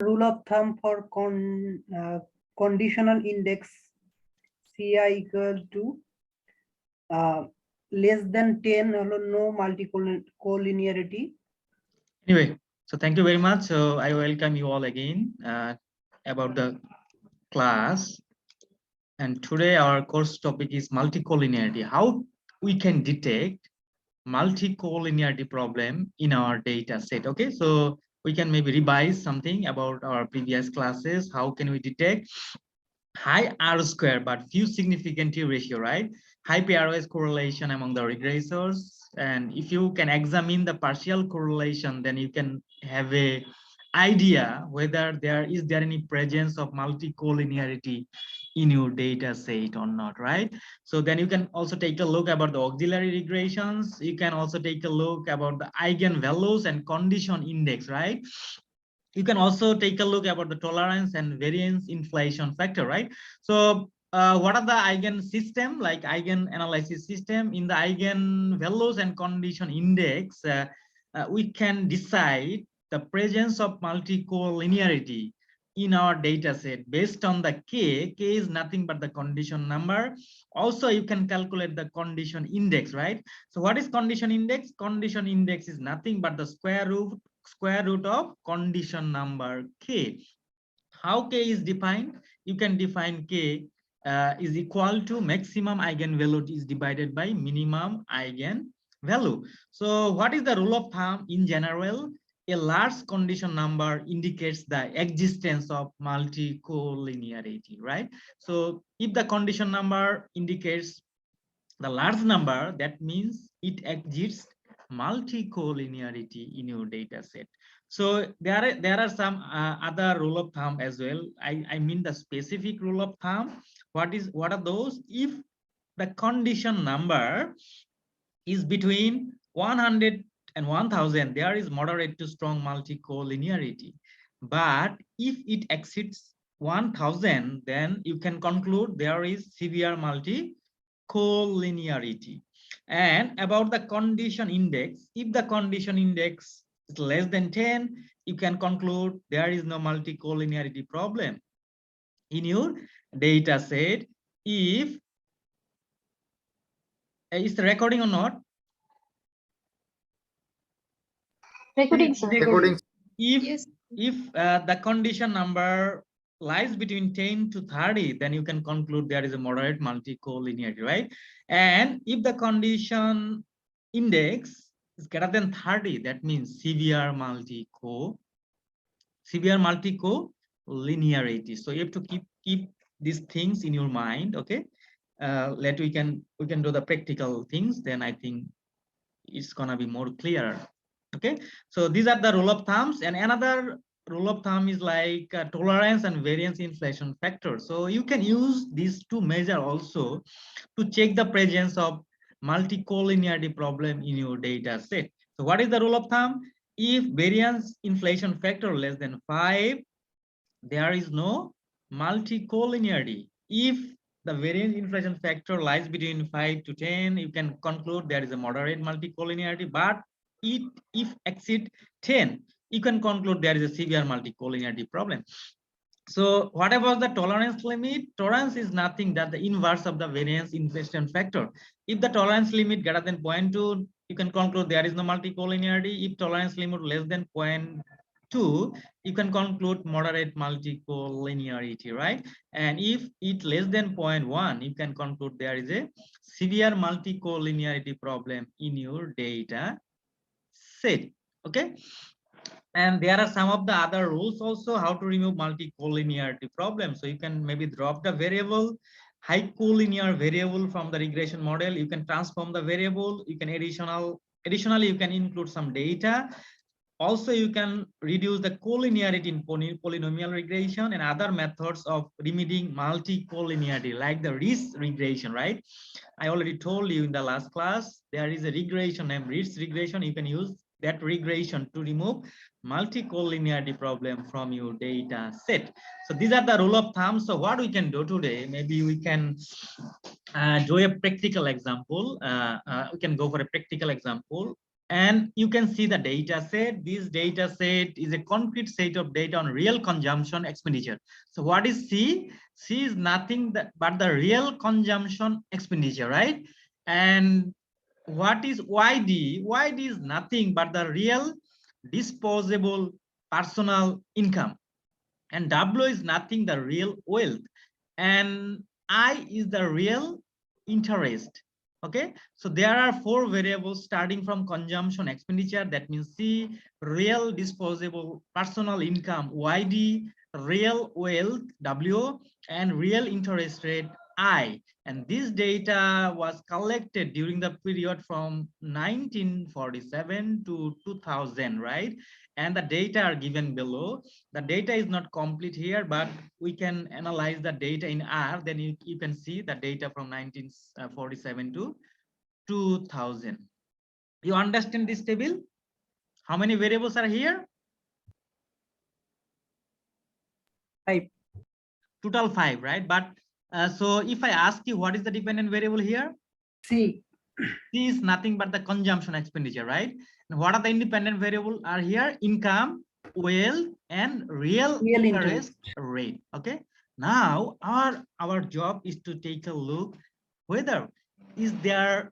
rule of thumb for conditional index CI equal to less than 10, no multicollinearity. Anyway, so thank you very much. So I welcome you all again about the class. And today our course topic is multicollinearity. How we can detect multicollinearity problem in our data set. Okay, so we can maybe revise something about our previous classes. How can we detect high R square but few significant T ratio, right? High pairwise correlation among the regressors. And if you can examine the partial correlation, then you can have a idea whether there is any presence of multicollinearity in your data set or not, right? So then you can also take a look about the auxiliary regressions. You can also take a look about the eigenvalues and condition index, right? You can also take a look about the tolerance and variance inflation factor, right? So what are the eigen system, like eigen analysis system? In the eigen values and condition index, we can decide the presence of multicollinearity in our data set based on the k. K is nothing but the condition number. Also, you can calculate the condition index, right? So what is condition index? Condition index is nothing but the square root of condition number k. How k is defined? You can define k is equal to maximum eigenvalue is divided by minimum eigenvalue. So what is the rule of thumb in general? A large condition number indicates the existence of multicollinearity, right? So if the condition number indicates the large number, that means it exists multicollinearity in your data set. So there are some other rule of thumb as well. I mean the specific rule of thumb. What are those? If the condition number is between 100 and 1000, there is moderate to strong multicollinearity. But if it exceeds 1000, then you can conclude there is severe multicollinearity. And about the condition index, if the condition index is less than 10, you can conclude there is no multicollinearity problem in your data set. If is the recording or not? Recording, sir. Recording. If the condition number lies between 10 to 30, then you can conclude there is a moderate multicollinearity, right? And if the condition index is greater than 30, that means severe multicollinearity. So you have to keep these things in your mind, okay? We can do the practical things, then I think it's gonna be more clear. Okay, so these are the rule of thumbs, and another rule of thumb is like tolerance and variance inflation factor. So you can use these to measure also to check the presence of multicollinearity problem in your data set. So what is the rule of thumb? If variance inflation factor less than 5, there is no multicollinearity. If the variance inflation factor lies between 5 to 10, you can conclude there is a moderate multicollinearity. But if exceed 10, you can conclude there is a severe multicollinearity problem. So what about the tolerance limit? Tolerance is nothing but the inverse of the variance inflation factor. If the tolerance limit greater than 0.2, you can conclude there is no multicollinearity. If tolerance limit less than 0.2, you can conclude moderate multicollinearity, right? And if it less than 0.1, you can conclude there is a severe multicollinearity problem in your data set. Okay, and there are some of the other rules also how to remove multicollinearity problem. So you can maybe drop the variable high collinear variable from the regression model. You can transform the variable. You can additionally you can include some data. Also, you can reduce the collinearity in polynomial regression and other methods of remedying multicollinearity, like the Riesz regression, right? I already told you in the last class, there is a regression named Riesz regression. You can use that regression to remove multicollinearity problem from your data set. So these are the rule of thumb. So what we can do today, maybe we can do a practical example. We can go for a practical example. And you can see the data set. This data set is a concrete set of data on real consumption expenditure. So what is C? C is nothing but the real consumption expenditure, right? And what is YD? YD is nothing but the real disposable personal income. And W is nothing the real wealth. And I is the real interest. Okay, so there are 4 variables starting from consumption expenditure, that means C, real disposable personal income YD, real wealth W, and real interest rate I. And this data was collected during the period from 1947 to 2000, right? And the data are given below. The data is not complete here, but we can analyze the data in R. Then you can see the data from 1947 to 2000. You understand this table? How many variables are here? 5. Total 5, right? But so if I ask you what is the dependent variable here? C. C is nothing but the consumption expenditure, right? And what are the independent variable are here? Income, wealth, and real interest rate. Okay. Now our job is to take a look whether is there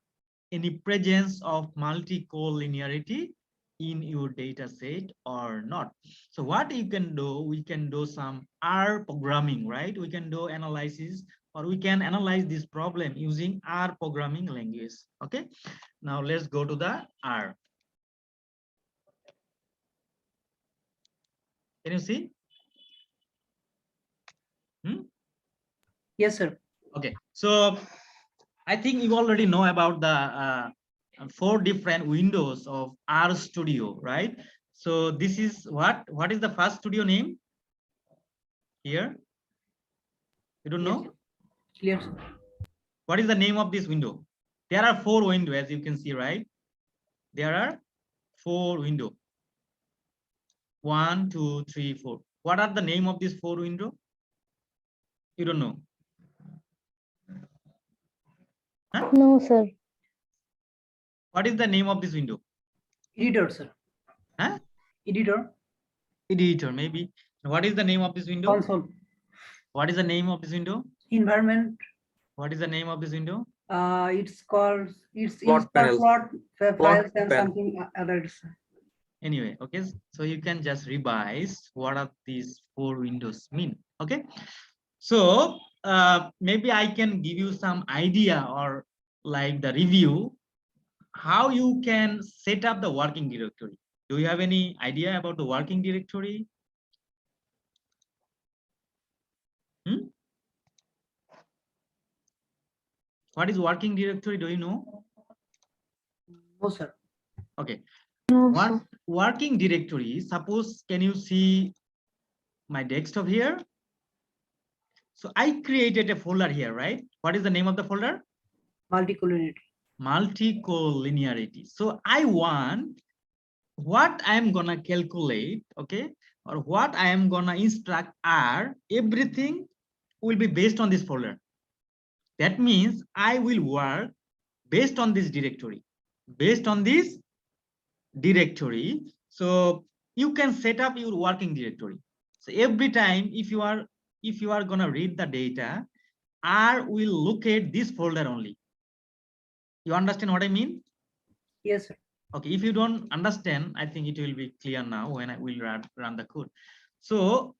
any presence of multi-collinearity in your data set or not. So what you can do, we can do some R programming, right? We can do analysis, or we can analyze this problem using R programming language. Okay, now let's go to the R. Can you see? Yes, sir. Okay, so I think you already know about the 4 different windows of R Studio, right? So this is what is the first studio name here? You don't know? Clear. What is the name of this window? There are 4 windows, as you can see, right? There are 4 windows. 1, 2, 3, 4. What are the name of these 4 windows? You don't know? Huh? No, sir. What is the name of this window? Editor, sir. Huh? Editor. Editor, maybe. What is the name of this window? Console. What is the name of this window? Environment. What is the name of this window? It's called Plot panel. plot files and panel. something others. Anyway, okay, so you can just revise what are these 4 windows mean. Okay, so maybe I can give you some idea, or like the review how you can set up the working directory. Do you have any idea about the working directory? What is working directory? Do you know? No, sir. Okay. No, What sir. working directory? Suppose, can you see my desktop here? So I created a folder here, right? What is the name of the folder? Multi-collinearity. Multi-collinearity. So I want what I am gonna calculate, okay, or what I am gonna instruct are everything will be based on this folder. That means I will work based on this directory, based on this directory. So you can set up your working directory. So every time if you are gonna read the data, R will look at this folder only. You understand what I mean? Yes, sir. Okay, if you don't understand, I think it will be clear now when I will run the code. So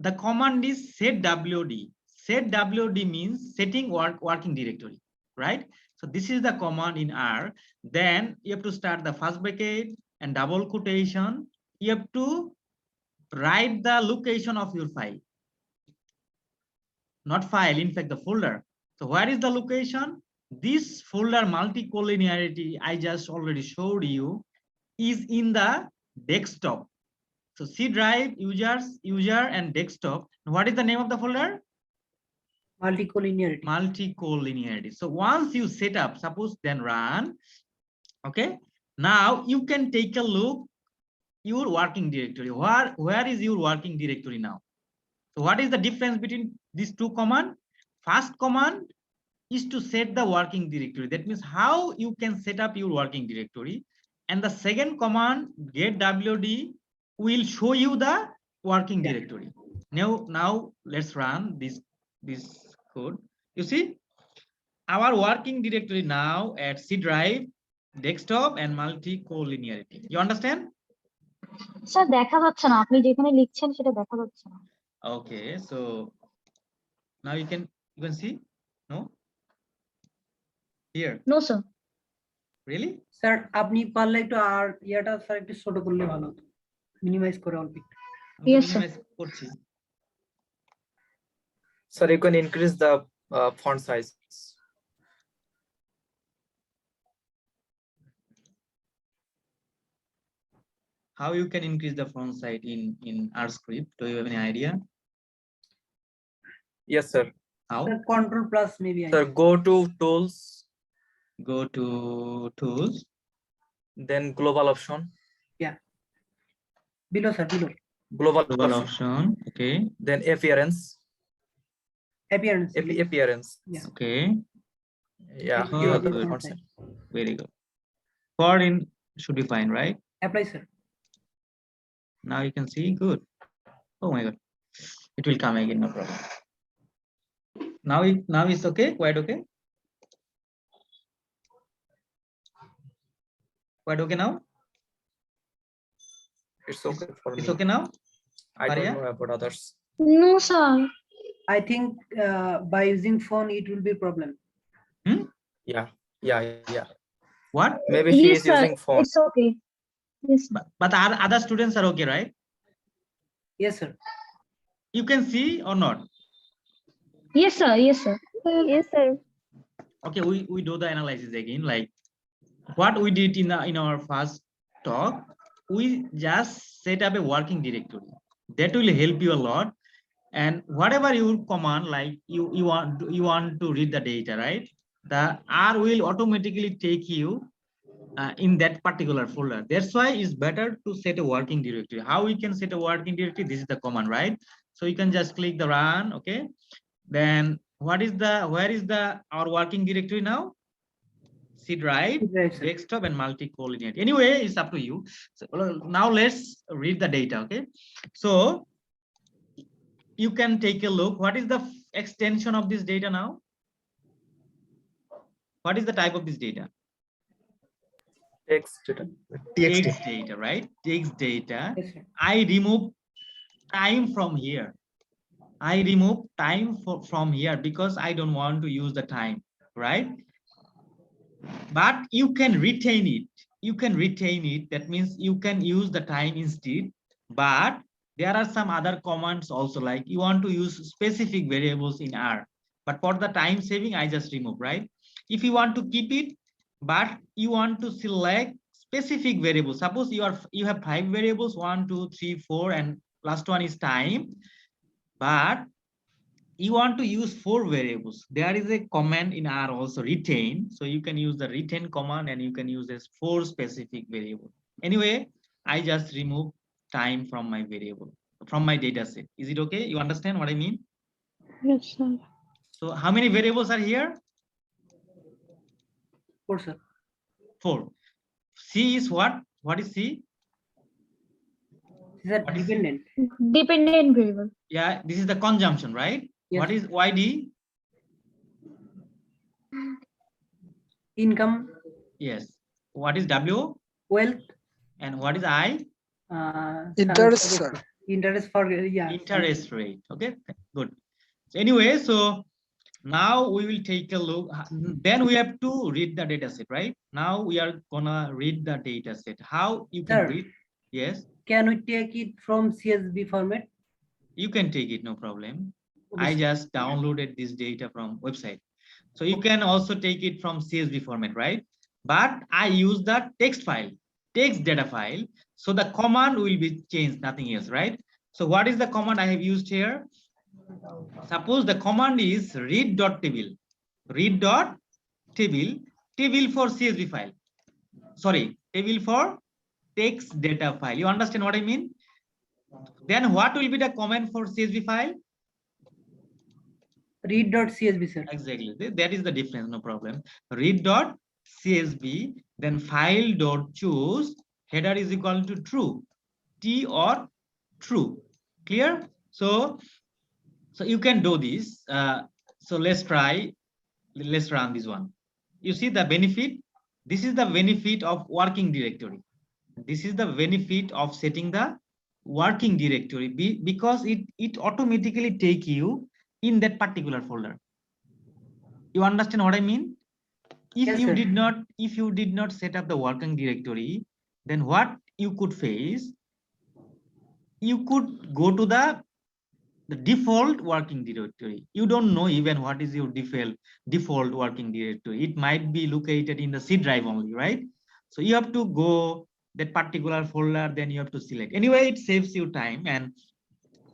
the command is set WD. Set WD means setting working directory, right? So this is the command in R. Then you have to start the first bracket and double quotation. You have to write the location of your file. Not file, in fact, the folder. So where is the location? This folder multi-collinearity I just already showed you is in the desktop. So C drive, users, user, and desktop. What is the name of the folder? Multi-collinearity. Multi-collinearity. So once you set up, suppose then run. Okay. Now you can take a look your working directory. Where is your working directory now? So what is the difference between these 2 commands? First command is to set the working directory. That means how you can set up your working directory. and the second command get WD will show you the working directory. Now let's run this code. You see our working directory now at C drive, desktop, and multi-collinearity. You understand? Sir দেখা যাচ্ছে না, আপনি যেখানে লিখছেন সেটা দেখা যাচ্ছে না। Okay, so now you can see. No, here. No sir. Really? Sir আপনি পারলে একটু আর ইয়াটা স্যার একটু ছোট করলে ভালো হতো, মিনিমাইজ করে অল্প একটু। Yes, sir. করছি। Sir, you can increase the font size. How you can increase the font size in R script? Do you have any idea? Yes, sir. How? Sir, Control plus maybe. Sir, go to tools, Go to tools. then global option. Below, sir, below. Global Global option. option. Okay. Then appearance. Appearance. Appearance. Yeah. Okay. Yeah, Oh, you have the good. font size. Very good. Foreign should be fine, right? Apply, sir. Now you can see good. Oh my god, it will come again, no problem. Now it's okay, quite okay. Quite okay now. It's okay for It's me. okay now. I don't Maria? know about others. No sir. I think by using phone it will be problem. Yeah. What? Maybe she Yes, is sir. using phone. It's okay. Yes. But our other students are okay, right? Yes, sir. You can see or not? Yes, sir. Yes, sir. Yes, sir. Okay, we do the analysis again. Like what we did in our first talk, we just set up a working directory that will help you a lot. And whatever you command, like you want to read the data, right? The R will automatically take you in that particular folder. That's why it's better to set a working directory. How we can set a working directory? This is the command, right? So you can just click the run. Okay, then where is our working directory now? C drive, Right, sir. desktop, and multi-collinearity. Anyway, it's up to you. So now let's read the data. Okay, so you can take a look. What is the extension of this data now? What is the type of this data? Text data. Text data, right? Text data. Yes, sir. I remove time from here. I remove time from here because I don't want to use the time, right? But you can retain it. You can retain it. That means you can use the time instead. But there are some other commands also, like you want to use specific variables in R. But for the time saving, I just remove, right? If you want to keep it, but you want to select specific variables. Suppose you have 5 variables, 1, 2, 3, 4, and last one is time. But you want to use 4 variables. There is a command in R also, retain. So you can use the retain command and you can use this 4 specific variable. Anyway, I just remove time from my variable, from my data set. Is it okay? You understand what I mean? Yes, sir. So how many variables are here? 4, sir. 4. C is what? What is C? These are What is- dependent. Dependent variable. Yeah, this is the consumption, right? Yes. What is YD? Income, Yes. What is W? wealth, And what is I? Interest, sir. Interest for, yeah. Interest rate. Okay, good. So anyway, so now we will take a look. Then we have to read the data set, right? Now we are gonna read the data set. How you can Sir. read? Yes, Can we take it from CSV format? you can take it, no problem. Okay, I sir. just downloaded this data from website. So you can also take it from CSV format, right? But I use the text file, text data file. So the command will be changed, nothing else, right? So what is the command I have used here? Suppose the command is read.table, table for CSV file. Sorry, table for text data file. You understand what I mean? Then what will be the command for CSV file? Read.csv, sir. Exactly. That is the difference, no problem. Read.table. CSV, then file dot choose header is equal to true, T or true. Clear? So you can do this. So let's try. Let's run this one. You see the benefit. This is the benefit of working directory. This is the benefit of setting the working directory because it automatically take you in that particular folder. You understand what I mean? If Yes, you sir. did not set up the working directory, then what you could face, you could go to the default working directory. You don't know even what is your default working directory. It might be located in the C drive only, right? So you have to go that particular folder, then you have to select. Anyway, it saves you time, and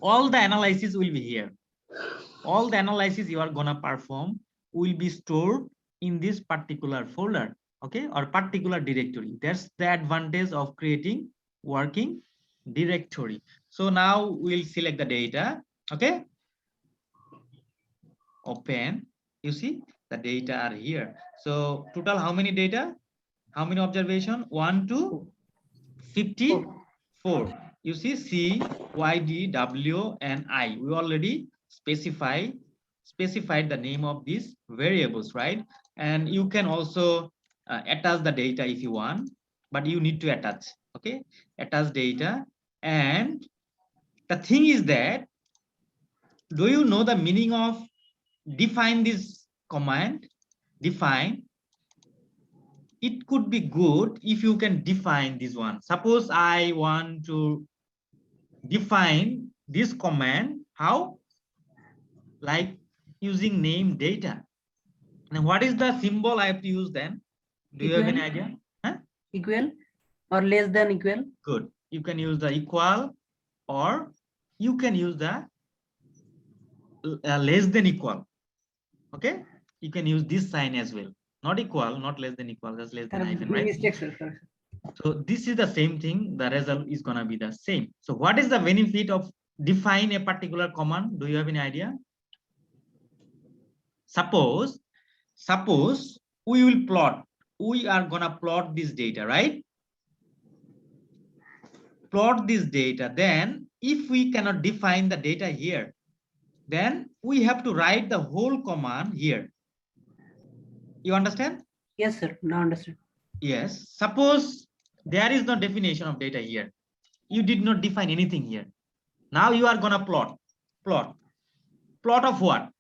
all the analysis will be here. All the analysis you are gonna perform will be stored in this particular folder, okay, or particular directory. That's the advantage of creating working directory. So now we'll select the data, okay, open. You see the data are here. So total how many data, how many observation? 1 to 54. You see C, Y, D, W, and I. We already specified the name of these variables, right? And you can also attach the data if you want, but you need to attach, okay? Attach data. And the thing is that, do you know the meaning of define this command? Define. It could be good if you can define this one. Suppose I want to define this command. How? Like using name data. Now what is the symbol I have to use then? Do you have any idea? Huh? Equal or less than equal? Good. You can use the equal, or you can use the less than equal. Okay, you can use this sign as well. Not equal, not less than equal, just less than hyphen, right? Mistake, sir. Sorry. So this is the same thing. The result is gonna be the same. So what is the benefit of define a particular command? Do you have any idea? Suppose we will plot. We are gonna plot this data, right? Plot this data. Then if we cannot define the data here, then we have to write the whole command here. You understand? Yes, sir. Now understood. Yes. Suppose there is no definition of data here. You did not define anything here. Now you are gonna plot. Plot of what?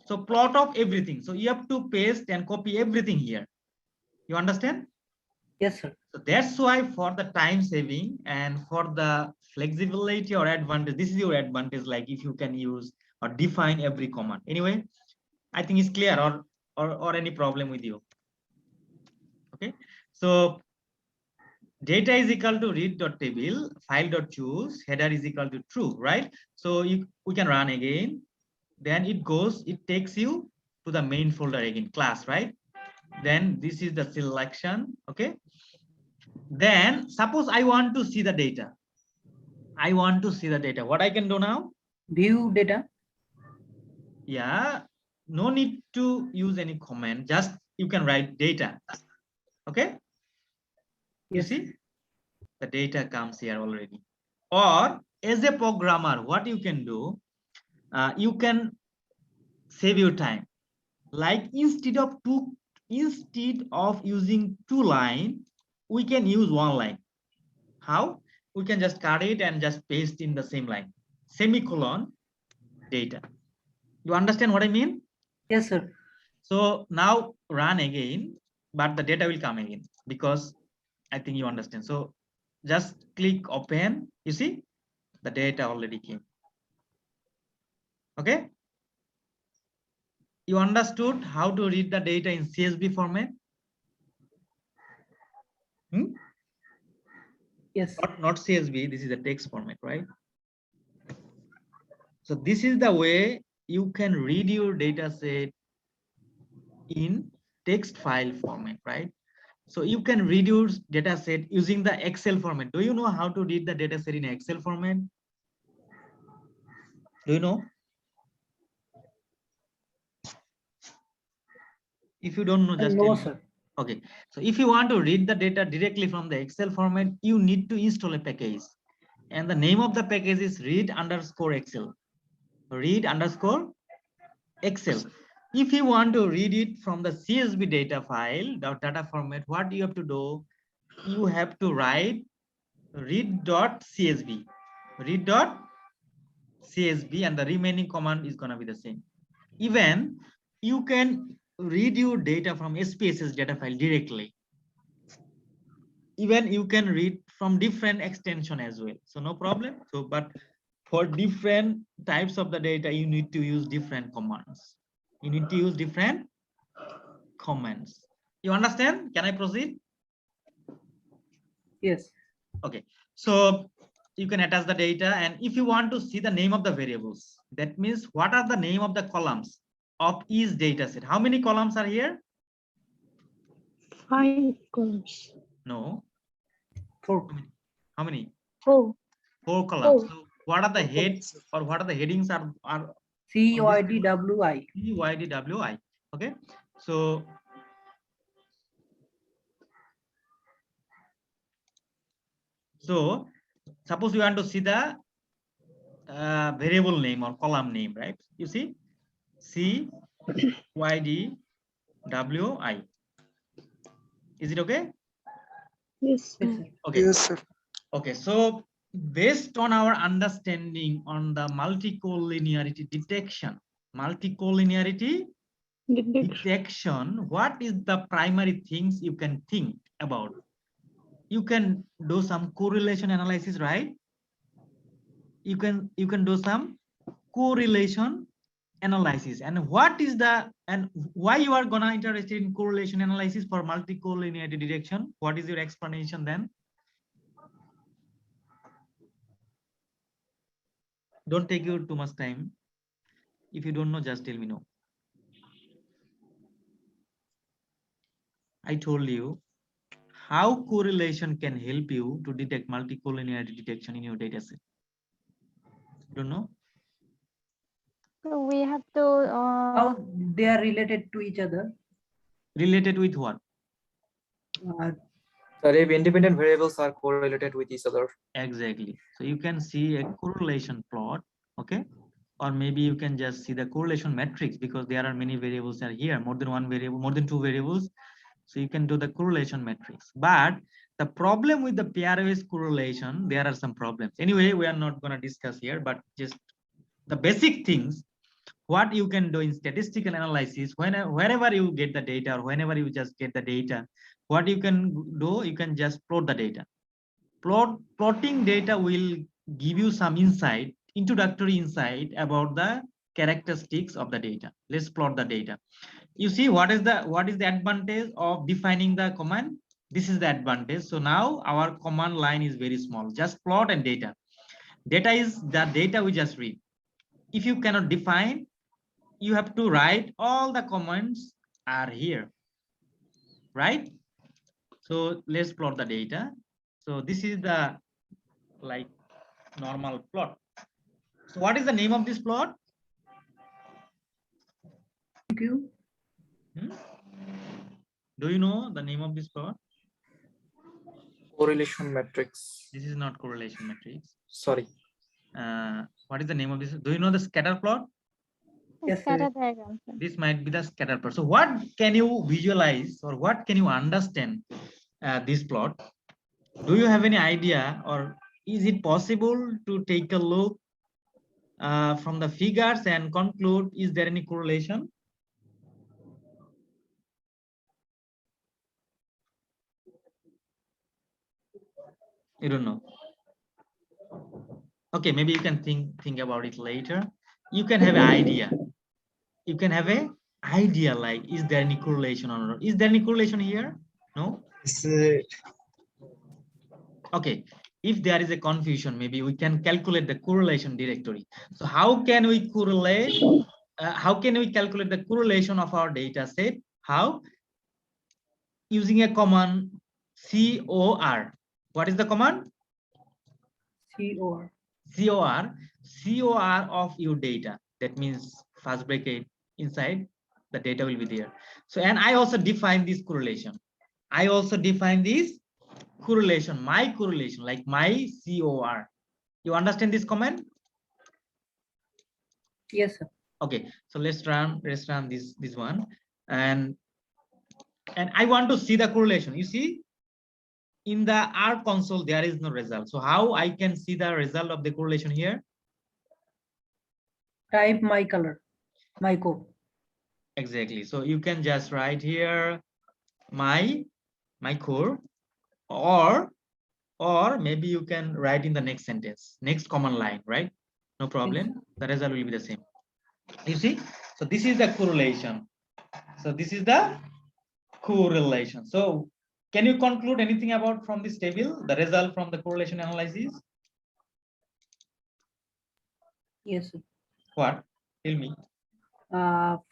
So plot of everything. So you have to paste and copy everything here. You understand? Yes, sir. So that's why for the time saving and for the flexibility or advantage, this is your advantage, like if you can use or define every command. Anyway, I think it's clear, or any problem with you. Okay. So data is equal to read.table, file.choose, header is equal to true, right? So we can run again. Then it takes you to the main folder again, class, right? Then this is the selection, okay? Then suppose I want to see the data. What I can do now? View data. Yeah, no need to use any comment, just you can write data, okay? You Yes. see, the data comes here already. Or as a programmer, what you can do, you can save your time. Like instead of using 2 lines, we can use 1 line. How? We can just cut it and just paste in the same line. Semicolon data. You understand what I mean? Yes, sir. So now run again, but the data will come again because I think you understand. So just click open. You see, the data already came. Okay. You understood how to read the data in CSV format? Yes. Not CSV, this is a text format, right? So this is the way you can read your data set in text file format, right? So you can read your data set using the Excel format. Do you know how to read the data set in Excel format? Do you know? If you don't know, just No, tell me. sir. Okay, so if you want to read the data directly from the Excel format, you need to install a package. And the name of the package is read_Excel. Read_Excel. If you want to read it from the CSV data file, the data format, what you have to do, you have to write read.csv. Read.csv, and the remaining command is going to be the same. Even you can read your data from SPSS data file directly. Even you can read from different extension as well. So no problem. So, but for different types of the data, you need to use different commands. You need to use different commands. You understand? Can I proceed? Yes. Okay. So you can attach the data, and if you want to see the name of the variables, that means what are the name of the columns of each data set. How many columns are here? 5 columns. No. 4. How many? 4. 4 columns. Four. So what are the heads or what are the headings are CYDWI. CYDWI. Okay. So suppose you want to see the variable name or column name, right? You see CYDWI. Is it okay? Yes, Yes, sir. sir. Okay. Yes, sir. Okay, so based on our understanding on the multicollinearity detection, what is the primary things you can think about? You can do some correlation analysis, right? You can do some correlation analysis. And what is the, and why you are gonna interested in correlation analysis for multicollinearity detection? What is your explanation then? Don't take you too much time. If you don't know, just tell me no. I told you how correlation can help you to detect multicollinearity detection in your data set. Don't know? So we have to How they are related to each other? Related with what? Sir, if independent variables are correlated with each other. Exactly. So you can see a correlation plot, okay? Or maybe you can just see the correlation matrix, because there are many variables are here, more than one variable, more than 2 variables. So you can do the correlation matrix. But the problem with the pairwise correlation, there are some problems. Anyway, we are not going to discuss here, but just the basic things, what you can do in statistical analysis, wherever you get the data or whenever you just get the data, what you can do, you can just plot the data. Plotting data will give you some insight, introductory insight about the characteristics of the data. Let's plot the data. You see what is the advantage of defining the command? This is the advantage. So now our command line is very small, just plot and data. Data is the data we just read. If you cannot define, you have to write all the commands are here, right? So let's plot the data. So this is the like normal plot. So what is the name of this plot? Thank you. Do you know the name of this plot? Correlation matrix. This is not correlation matrix. Sorry. What is the name of this? Do you know the scatter plot? Yes, scatter sir. diagram. Sir. This might be the scatter plot. So what can you visualize or what can you understand this plot? Do you have any idea, or is it possible to take a look from the figures and conclude, is there any correlation? You don't know. Okay, maybe you can think about it later. You can have an idea. You can have an idea like, is there any correlation or not? Is there any correlation here? No? Okay, if there is a confusion, maybe we can calculate the correlation directory. So how can we correlate? How can we calculate the correlation of our data set? How? Using a command COR. What is the command? COR. COR of your data. That means first bracket inside the data will be there. So, and I also define this correlation. I also define this correlation, my correlation, like my COR. You understand this comment? Yes, sir. Okay, so let's run this one, and I want to see the correlation. You see, in the R console there is no result. So how I can see the result of the correlation here? Type my color, my code. Exactly. So you can just write here my core, or maybe you can write in the next sentence, next command line, right? No problem. The result will be the same. You see, so this is the correlation. So this is the correlation. So can you conclude anything about from this table, the result from the correlation analysis? Yes, sir. What? Tell me.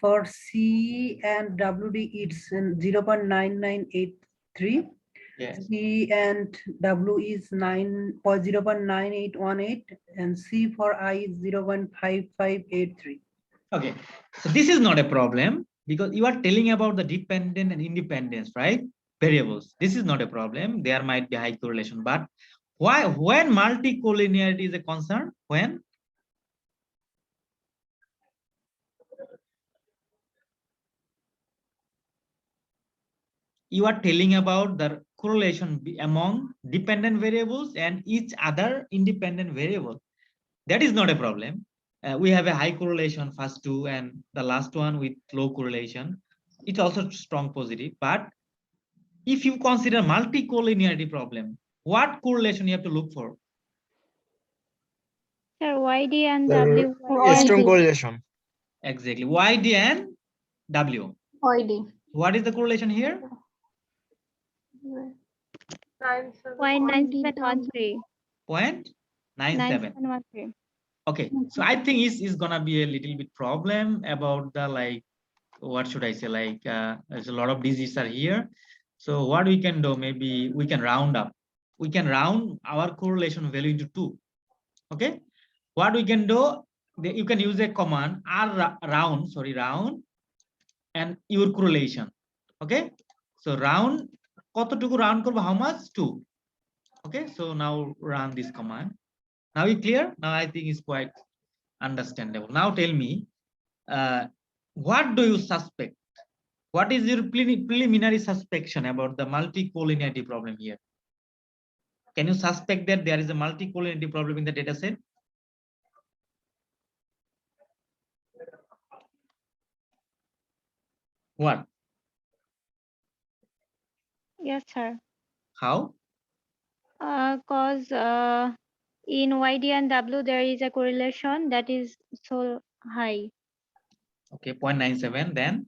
For C and WD, it's 0.9983. Yes. C and W is 0.9818, and C for I is 0.5583. Okay. So this is not a problem because you are telling about the dependent and independence, right? Variables. This is not a problem. There might be high correlation, but why when multicollinearity is a concern? When? You are telling about the correlation among dependent variables and each other independent variable. That is not a problem. We have a high correlation first two and the last one with low correlation. It's also strong positive. But if you consider multicollinearity problem, what correlation you have to look for? Sir, YD and Sir, W. a strong correlation. Exactly. YD and W. YD. What is the correlation here? 0.9713. 0.97. 9713. Okay, so I think is gonna be a little bit problem about the, like, what should I say, like there's a lot of digits are here. So what we can do, maybe we can round up. We can round our correlation value into 2. Okay, what we can do, you can use a command round and your correlation. Okay, so round, কতটুকু round করব, how much? 2. Okay, so now run this command. Now you clear? Now I think it's quite understandable. Now tell me, what do you suspect? What is your preliminary suspicion about the multicollinearity problem here? Can you suspect that there is a multicollinearity problem in the data set? What? Yes, sir. How? Cause in YD and W there is a correlation that is so high. Okay, 0.97. Then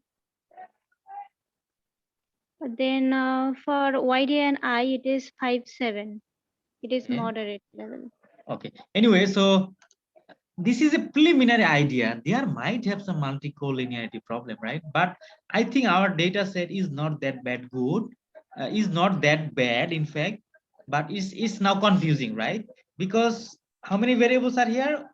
But then for YD and I it is 5.7. It is Okay. moderate level. okay. Anyway, so this is a preliminary idea. There might have some multicollinearity problem, right? But I think our data set is not that bad good, is not that bad, in fact, but it's now confusing, right? Because how many variables are here?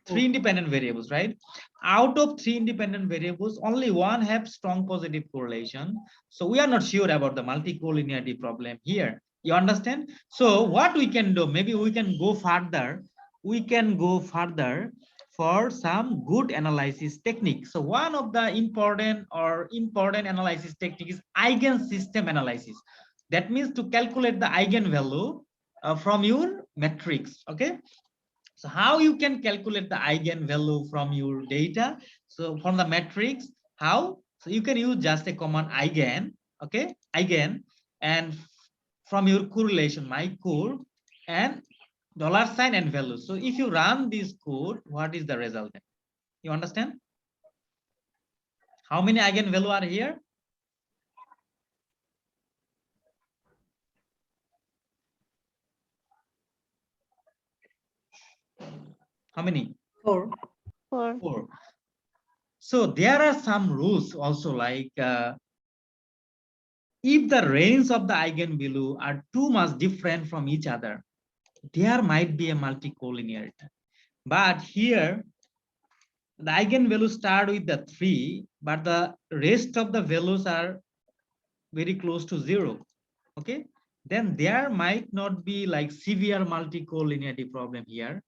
3 independent variables, right? Out of 3 independent variables, only one have strong positive correlation. So we are not sure about the multicollinearity problem here. You understand? So what we can do, maybe we can go further. We can go further for some good analysis technique. So one of the important analysis technique is eigensystem analysis. That means to calculate the eigenvalue from your matrix. Okay. So how you can calculate the eigenvalue from your data? So from the matrix, how? So you can use just a command eigen, okay, eigen, and from your correlation, my code, and $sign and value. So if you run this code, what is the result? You understand? How many eigenvalue are here? How many? 4. 4. 4. So there are some rules also, like if the range of the eigenvalue are too much different from each other, there might be a multicollinearity. But here, the eigenvalues start with the 3, but the rest of the values are very close to 0, okay, then there might not be like severe multicollinearity problem here,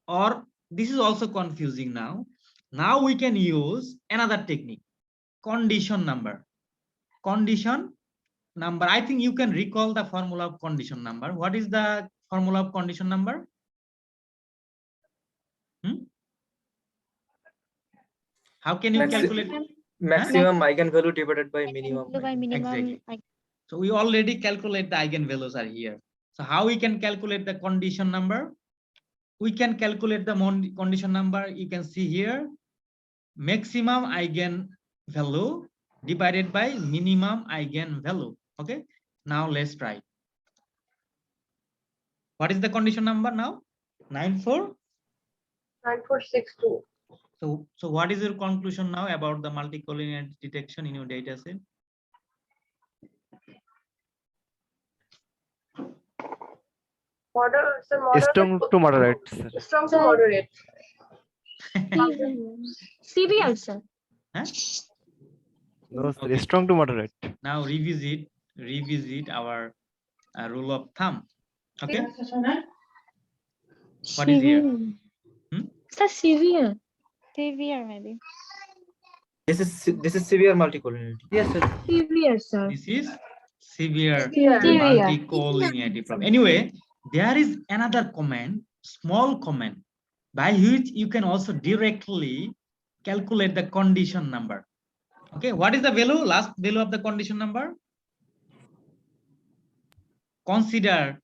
or this is also confusing now. Now we can use another technique, condition number. Condition number, I think you can recall the formula of condition number. What is the formula of condition number? How can you calculate? Maximum eigenvalue divided by minimum. Eigenvalue by minimum. Exactly. So we already calculate the eigenvalues are here. So how we can calculate the condition number? We can calculate the condition number. You can see here, maximum eigenvalue divided by minimum eigenvalue. Okay. Now let's try. What is the condition number now? 9462. So what is your conclusion now about the multicollinearity detection in your data set? Strong to moderate. Strong to moderate. Severe, sir. Huh? No, Okay. strong to moderate. Now revisit our rule of thumb. Okay. What is here? Sir, severe. Severe maybe. This is severe multicollinearity. Yes, sir. Severe, sir. This is severe Severe. multicollinearity problem. Anyway, there is another comment, small comment, by which you can also directly calculate the condition number. Okay, what is the value, last value of the condition number? Consider,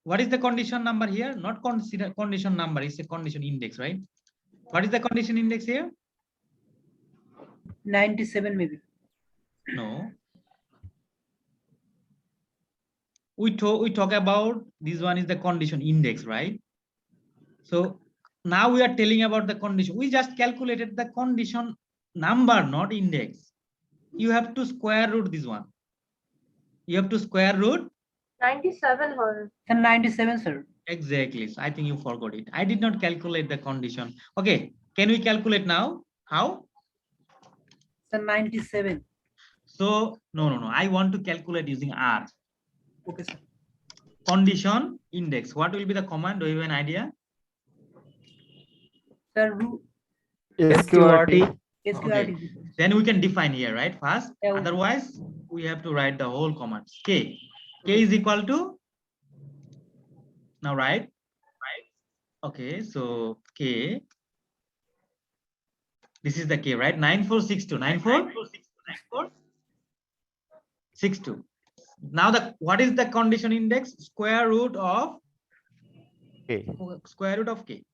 what is the condition number here? Not consider condition number, it's a condition index, right? What is the condition index here? 97 maybe. No. We talk about this one is the condition index, right? So now we are telling about the condition. We just calculated the condition number, not index. You have to square root this one. You have to square root 97 or And 97, sir. exactly. So I think you forgot it. I did not calculate the condition. Okay, can we calculate now? How? Sir, 97. So no. I want to calculate using R. Okay, sir. Condition index. What will be the command? Do you have an idea? Sir, SQRT. SQRT. Then we can define here, right? First. Yeah. Otherwise, we have to write the whole commands. K. K is equal to. Now, right? Okay. So K. This is the K, right? 9462. 9462. Now what is the condition index? Square root of Okay. square root of K.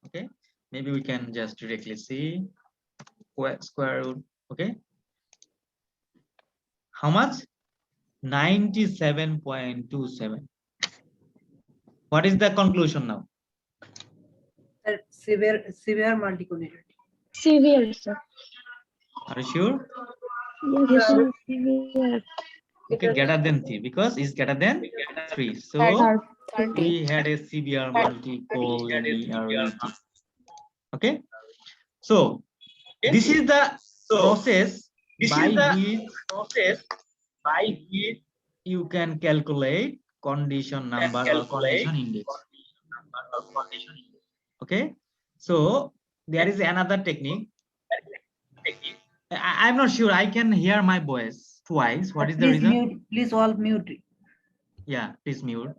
Okay, maybe we can just directly see square root. Okay, how much? 97.27. What is the conclusion now? Sir, severe multicollinearity. Severe, sir. Are you sure? Yes, sir. Severe. Okay, greater than 3 because it's greater than 3. So Sir, we had a severe multicollinearity. Okay, so this is the process by which you can calculate condition number or condition index. Okay, so there is another technique. I'm not sure. I can hear my voice twice. What is the Please reason? mute. Please all mute. Yeah, please mute.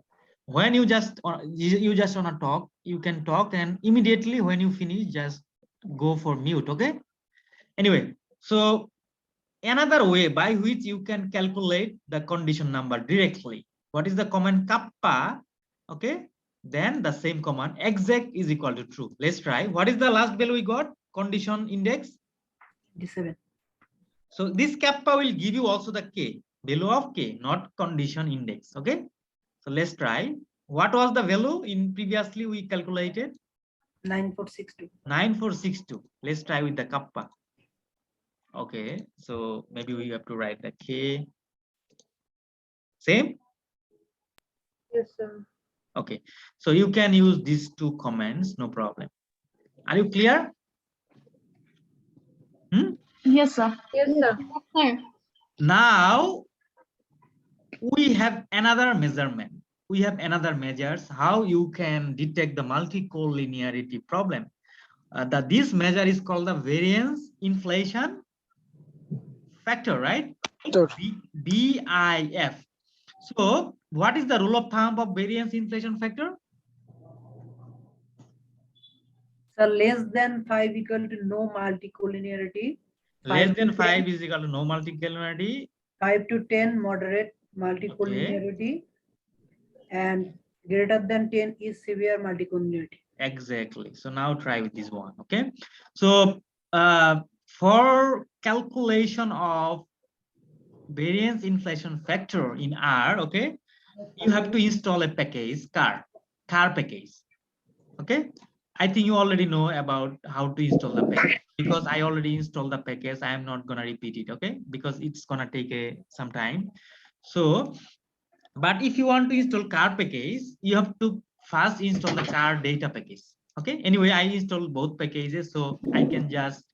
When you just wanna talk, you can talk, and immediately when you finish, just go for mute. Okay. Anyway, so another way by which you can calculate the condition number directly. What is the command kappa? Okay. Then the same command exact is equal to true. Let's try. What is the last value we got? Condition index. 97. So this kappa will give you also the K, value of K, not condition index. Okay. So let's try. What was the value in previously we calculated? 9462. 9462. Let's try with the kappa. Okay. So maybe we have to write the K. Same. yes, sir. Okay. So you can use these two commands, no problem. Are you clear? Yes, sir. Now we have another measurement. We have another measures how you can detect the multicollinearity problem. This measure is called the variance inflation factor, right? BIF. So what is the rule of thumb of variance inflation factor? So less than 5 equal to no multicollinearity. Less than 5 5 is equal to no multicollinearity. 5 to 10 moderate multicollinearity, and greater than 10 is severe multicollinearity. Exactly. So now try with this one. Okay. So for calculation of variance inflation factor in R, okay, you have to install a package, car package. Okay. I think you already know about how to install the package because I already installed the package. I am not gonna repeat it, okay, because it's gonna take some time. So, but if you want to install car package, you have to first install the car data package. Okay. Anyway, I installed both packages, so I can just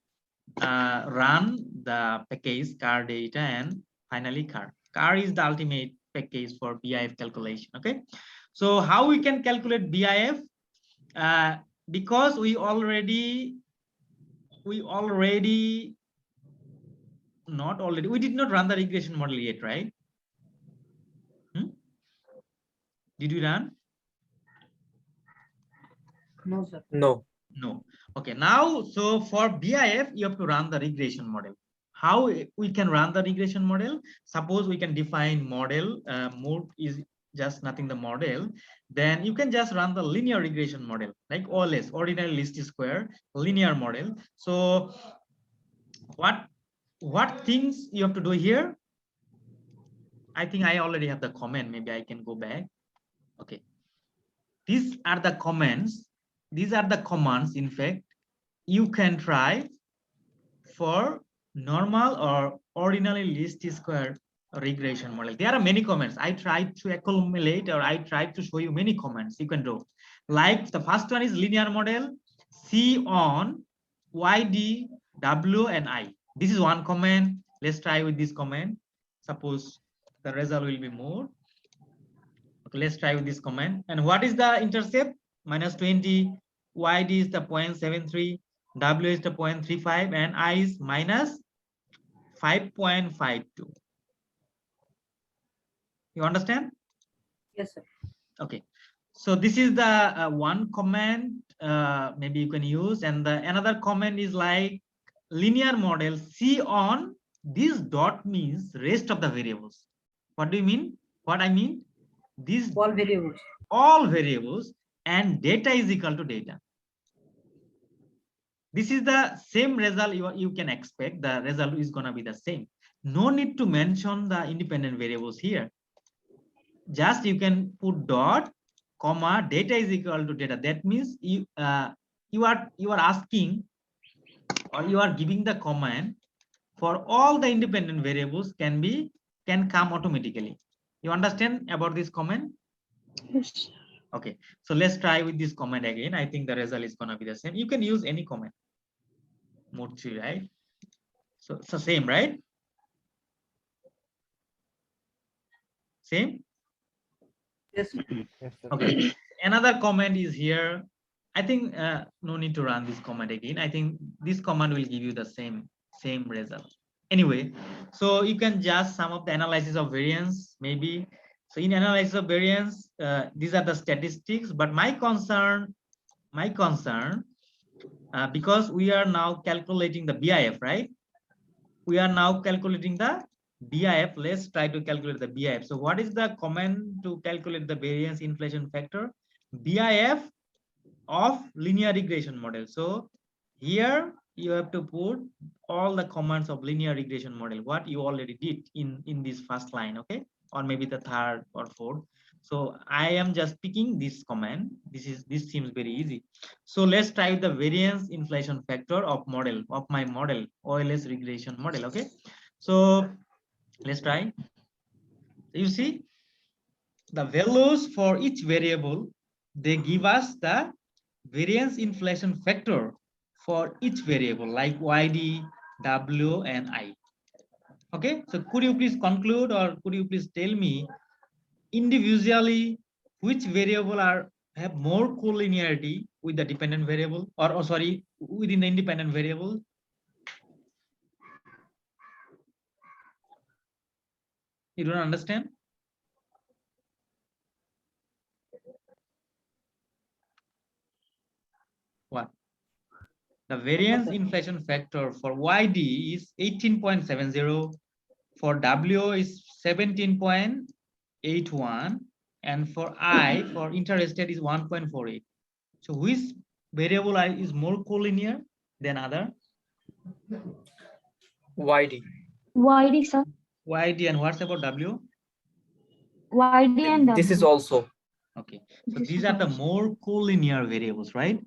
run the package car data and finally car. Car is the ultimate package for BIF calculation. Okay. So how we can calculate BIF? Because we did not run the regression model yet, right? Did we run? No, sir. No. No. Okay. Now, so for BIF, you have to run the regression model. How we can run the regression model? Suppose we can define model, mode is just nothing the model, then you can just run the linear regression model, like OLS, ordinary least square linear model. So what things you have to do here? I think I already have the comment. Maybe I can go back. Okay. These are the comments. These are the commands. In fact, you can try for normal or ordinary least square regression model. There are many comments. I tried to accumulate, or I tried to show you many comments you can do. Like the first one is linear model, C on YD, W, and I. This is one comment. Let's try with this comment. Suppose the result will be more. Okay, let's try with this comment. And what is the intercept? -20. YD is the 0.73. W is the 0.35, and I is minus 5.52. You understand? Yes, sir. Okay. So this is the one comment maybe you can use, and the another comment is like linear model C on this dot means rest of the variables. What do you mean? What I mean? These all variables and data is equal to data. This is the same result you can expect. The result is going to be the same. No need to mention the independent variables here. Just you can put dot, comma, data is equal to data. That means you are asking, or you are giving the command for all the independent variables can come automatically. You understand about this comment? Yes. Okay, so let's try with this comment again. I think the result is going to be the same. You can use any comment. Mode 3, right? So it's the same, right? Same? Yes. Yes, sir. Okay. Another comment is here. I think no need to run this comment again. I think this command will give you the same result. Anyway, so you can just sum up the analysis of variance, maybe. So in analysis of variance, these are the statistics. But my concern, because we are now calculating the BIF, right? We are now calculating the BIF. Let's try to calculate the BIF. So what is the command to calculate the variance inflation factor? BIF of linear regression model. So here you have to put all the commands of linear regression model, what you already did in this first line, okay, or maybe the third or fourth. So I am just picking this command. This seems very easy. So let's try the variance inflation factor of my model OLS regression model. Okay, so let's try. You see the values for each variable, they give us the variance inflation factor for each variable, like YD, W, and I. Okay, so could you please conclude, or could you please tell me individually which variable have more collinearity with the dependent variable, or sorry, within the independent variable? You don't understand? What? The variance inflation factor for YD is 18.70, for W is 17.81, and for I, for interstate, is 1.48. So which variable is more collinear than other? YD. YD, sir. YD, and what's about W? YD and This is W. also. Okay, so This these is are the also. more collinear variables, right?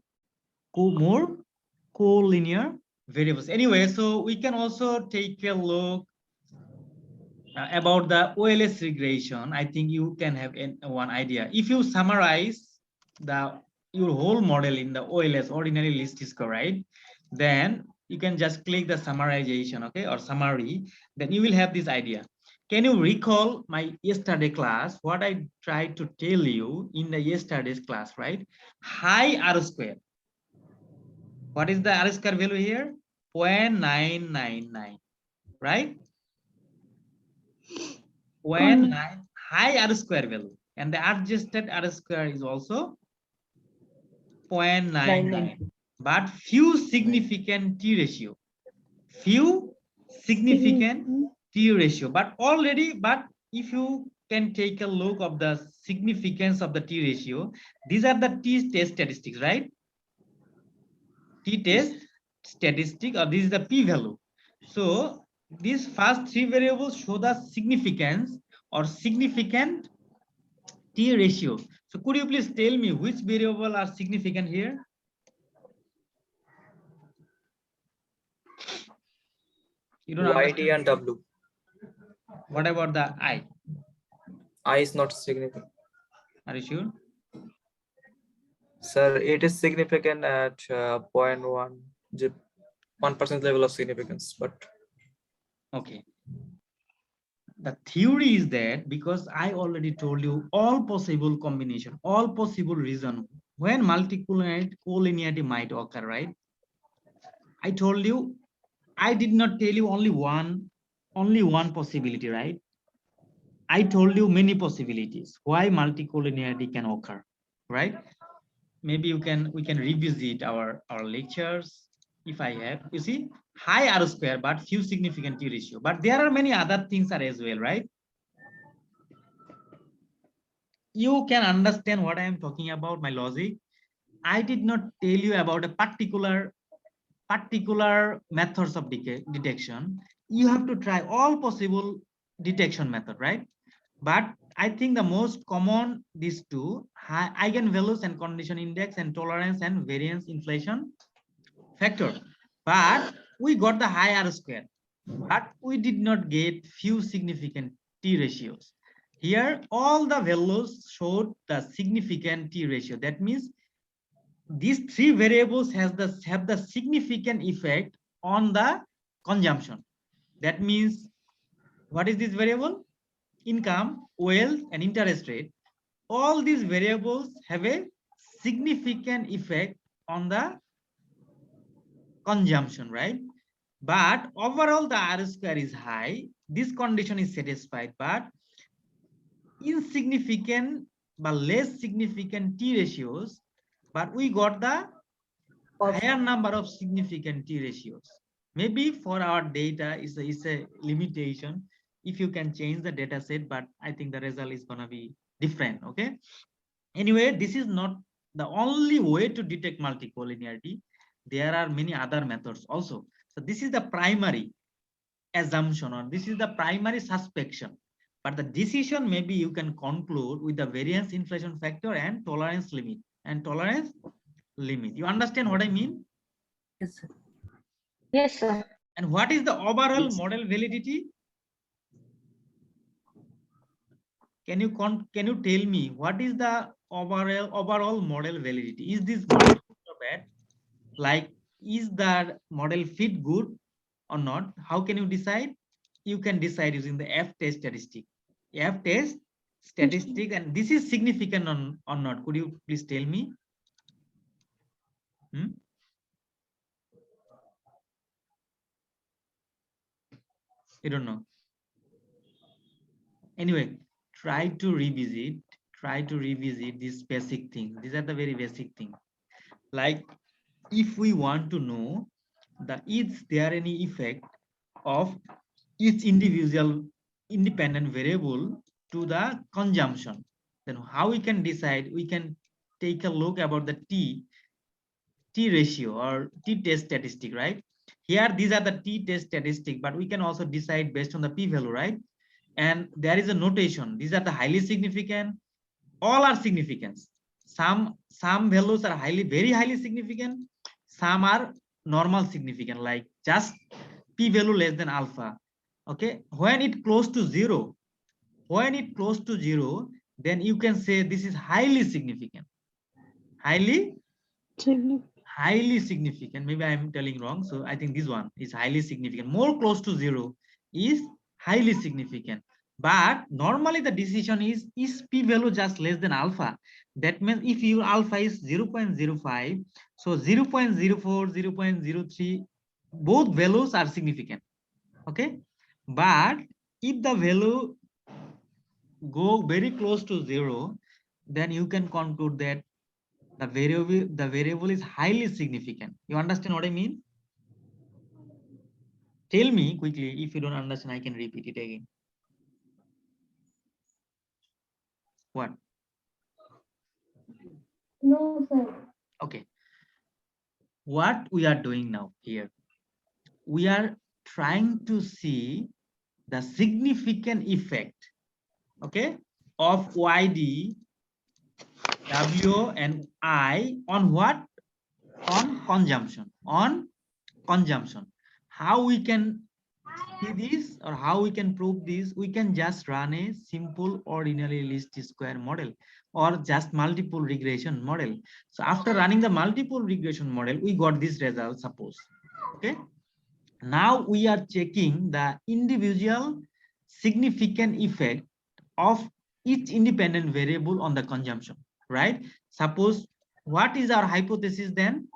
More collinear variables. Anyway, so we can also take a look about the OLS regression. I think you can have one idea. If you summarize your whole model in the OLS, ordinary least square, right? Then you can just click the summarization, okay, or summary. Then you will have this idea. Can you recall my yesterday class, what I tried to tell you in the yesterday's class, right? High R square. What is the R square value here? 0.999, right? When high R square value, and the adjusted R square is also 0.99, but few significant T ratio, few significant T ratio, but if you can take a look of the significance of the T ratio, these are the T test statistics, right? T test statistic, or this is the P value. So these first three variables show the significance or significant T ratio. So could you please tell me which variable are significant here? You don't YD understand. and W. What about the I? I is not significant. Are you sure? Sir, it is significant at 0.1% level of significance, but Okay. The theory is that because I already told you all possible combination, all possible reason when multicollinearity might occur, right? I told you, I did not tell you only one possibility, right? I told you many possibilities why multicollinearity can occur, right? Maybe we can revisit our lectures if I have. You see, high R square, but few significant T ratio. But there are many other things as well, right? You can understand what I am talking about, my logic. I did not tell you about a particular methods of detection. You have to try all possible detection method, right? But I think the most common, these two, high eigenvalues and condition index, and tolerance and variance inflation factor. But we got the high R square, but we did not get few significant T ratios. Here, all the values showed the significant T ratio. That means these three variables have the significant effect on the consumption. That means, what is this variable? Income, wealth, and interest rate. All these variables have a significant effect on the consumption, right? But overall, the R square is high. This condition is satisfied, but insignificant but less significant T ratios, but we got the higher number of significant T ratios. Maybe for our data is a limitation if you can change the data set, but I think the result is gonna be different. Okay. Anyway, this is not the only way to detect multicollinearity. There are many other methods also. So this is the primary assumption, or this is the primary suspicion. But the decision maybe you can conclude with the variance inflation factor and tolerance limit. You understand what I mean? Yes, sir. Yes, sir. And what is the overall model validity? Can you tell me what is the overall model validity? Is this model good or bad? Like, is the model fit good or not? How can you decide? You can decide using the F-test statistic. F-test statistic, and this is significant or not? Could you please tell me? You don't know. Anyway, try to revisit these basic things. These are the very basic things. Like, if we want to know is there any effect of each individual independent variable to the consumption, then how we can decide? We can take a look about the t ratio or t-test statistic, right? Here these are the t-test statistic, but we can also decide based on the p-value, right? And there is a notation. These are the highly significant. All are significant. Some values are very highly significant. Some are normal significant, like just p-value less than alpha. Okay, when it close to zero, then you can say this is highly significant. Highly significant. Maybe I'm telling wrong. So I think this one is highly significant. More close to zero is highly significant. But normally the decision is p-value just less than alpha? That means if your alpha is 0.05, so 0.04, 0.03, both values are significant. Okay, but if the value go very close to zero, then you can conclude that the variable is highly significant. You understand what I mean? Tell me quickly. If you don't understand, I can repeat it again. What? No, sir. Okay. What we are doing now here, we are trying to see the significant effect, okay, of YD, W, and I on what? On consumption. On consumption. How we can see this, or how we can prove this? We can just run a simple ordinary least square model, or just multiple regression model. So after running the multiple regression model, we got this result, suppose. Okay, now we are checking the individual significant effect of each independent variable on the consumption, right? Suppose, what is our hypothesis then?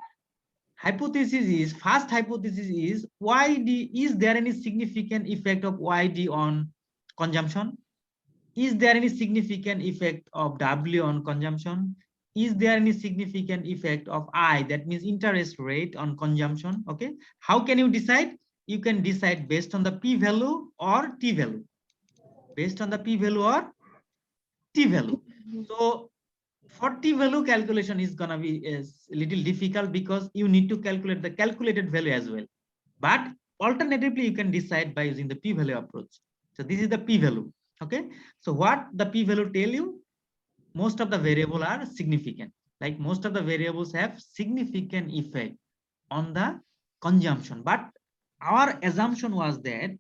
First hypothesis is YD. Is there any significant effect of YD on consumption? Is there any significant effect of W on consumption? Is there any significant effect of I, that means interest rate, on consumption? Okay, how can you decide? You can decide based on the p-value or t-value. Based on the p-value or t-value. So for t-value calculation is gonna be a little difficult, because you need to calculate the calculated value as well. But alternatively, you can decide by using the p-value approach. So this is the p-value. Okay, so what the p-value tell you? Most of the variables are significant. Like most of the variables have significant effect on the consumption. But our assumption was that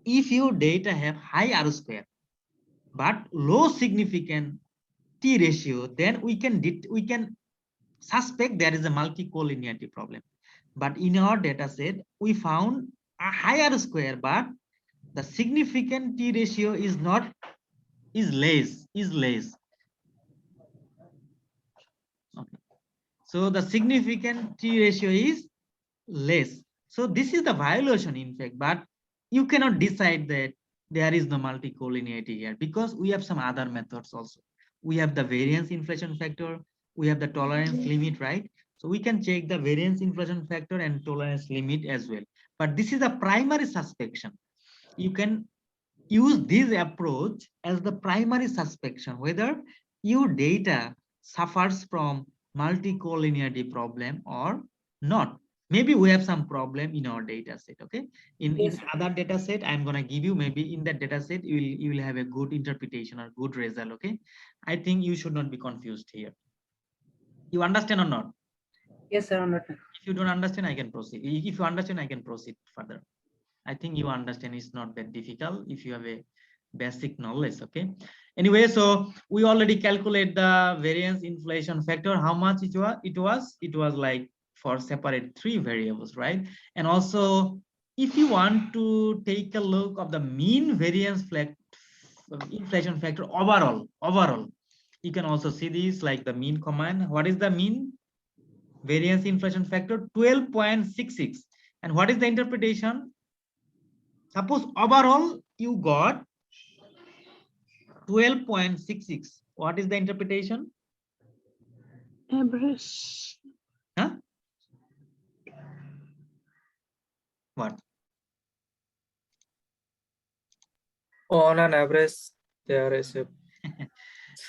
if your data have high R square but low significant T ratio, then we can suspect there is a multicollinearity problem. But in our data set, we found a high R square, but the significant T ratio is less. Okay. So the significant T ratio is less. So this is the violation, in fact, but you cannot decide that there is no multicollinearity here, because we have some other methods also. We have the variance inflation factor, we have the tolerance limit, right? So we can check the variance inflation factor and tolerance limit as well. But this is a primary suspicion. You can use this approach as the primary suspicion, whether your data suffers from multicollinearity problem or not. Maybe we have some problem in our data set. Okay, in other data set, I'm gonna give you, maybe in that data set you will have a good interpretation or good result. Okay, I think you should not be confused here. You understand or not? Yes, sir. If you don't understand, I can proceed. If you understand, I can proceed further. I think you understand. It's not that difficult if you have a basic knowledge. Okay, anyway, so we already calculate the variance inflation factor. How much it was like for separate 3 variables, right? And also if you want to take a look of the mean variance inflation factor overall, you can also see this like the mean command. What is the mean variance inflation factor? 12.66. And what is the interpretation? Suppose overall you got 12.66. What is the interpretation? Average. Huh? What? On an average, there is a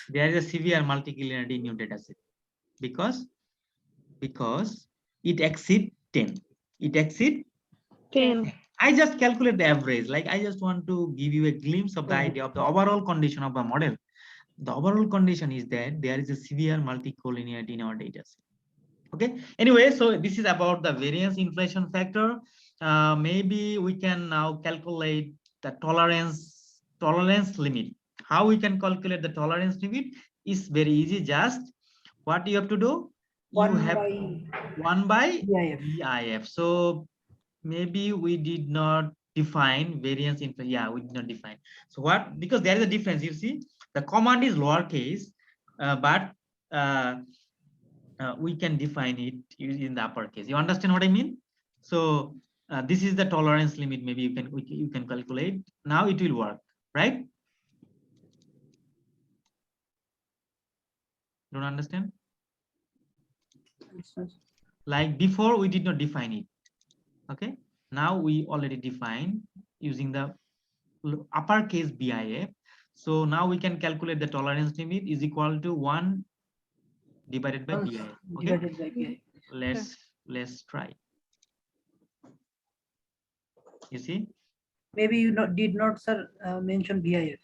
There is a severe multicollinearity in your data set because it exceeds 10. It exceeds 10. I just calculate the average. Like I just want to give you a glimpse of the idea of the overall condition of the model. The overall condition is that there is a severe multicollinearity in our data set. Okay. Anyway, so this is about the variance inflation factor. Maybe we can now calculate the tolerance limit. How we can calculate the tolerance limit is very easy. Just what you have to do, you have 1 by BIF. So maybe we did not define variance inflation. Yeah, we did not define. So what? Because there is a difference. You see, the command is lowercase, but we can define it in the uppercase. You understand what I mean? So this is the tolerance limit. Maybe you can calculate. Now it will work, right? Don't understand? Like before, we did not define it. Okay. Now we already define using the uppercase BIF. So now we can calculate the tolerance limit is equal to 1 divided by BIF. Okay. Let's try. You see? Maybe you did not, sir, mention BIF.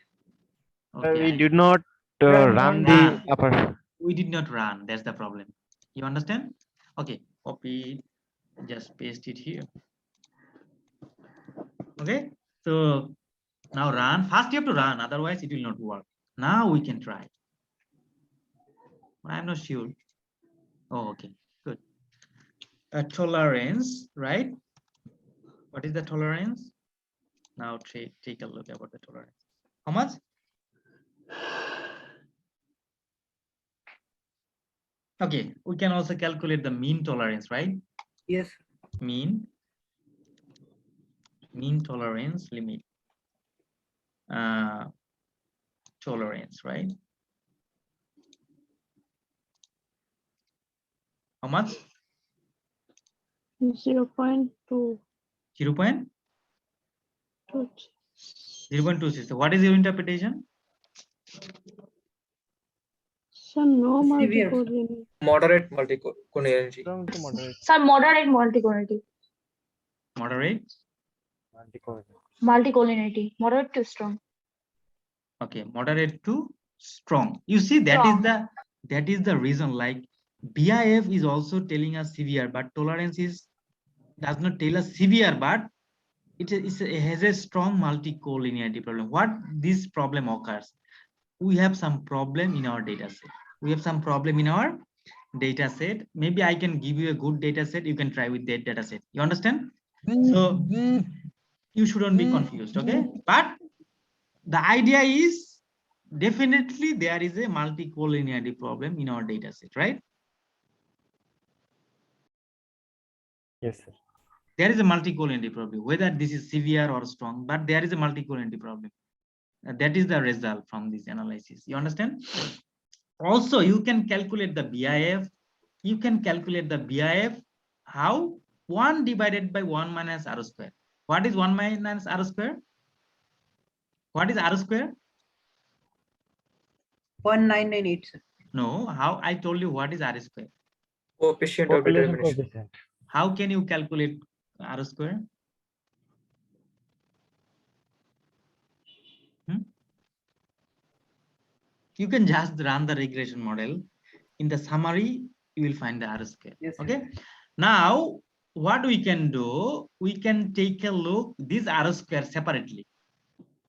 Okay. We did not run the upper. We did not run. That's the problem. You understand? Okay. Copy. Just paste it here. Okay. So now run. First you have to run. Otherwise it will not work. Now we can try. I'm not sure. Oh, okay. Good. A tolerance, right? What is the tolerance? Now take a look about the tolerance. How much? Okay, we can also calculate the mean tolerance, right? Yes. Mean tolerance limit. Tolerance, right? How much? 0.2. 0.2. 2. 0.26. So what is your interpretation? So no Severe. multicollinearity. moderate multicollinearity. Strong to moderate. Sir, moderate multicollinearity. Moderate. Multicollinearity. Moderate to strong. Okay, moderate to strong. You see, that is the reason. Like BIF is also telling us severe, but tolerance does not tell us severe, but it has a strong multicollinearity problem. What this problem occurs? We have some problem in our data set. Maybe I can give you a good data set. You can try with that data set. You understand? So you shouldn't be confused, okay? But the idea is definitely there is a multicollinearity problem in our data set, right? Yes, sir. There is a multicollinearity problem, whether this is severe or strong, but there is a multicollinearity problem. That is the result from this analysis. You understand? Also, you can calculate the BIF. You can calculate the BIF. How? 1 divided by 1 minus R square. What is 1 minus R square? What is R square? 1998, sir. No, how I told you what is R square. Coefficient of Population determination. coefficient. How can you calculate R square? You can just run the regression model. In the summary, you will find the R square. Yes, sir. Okay. Now, what we can do, we can take a look this R square separately,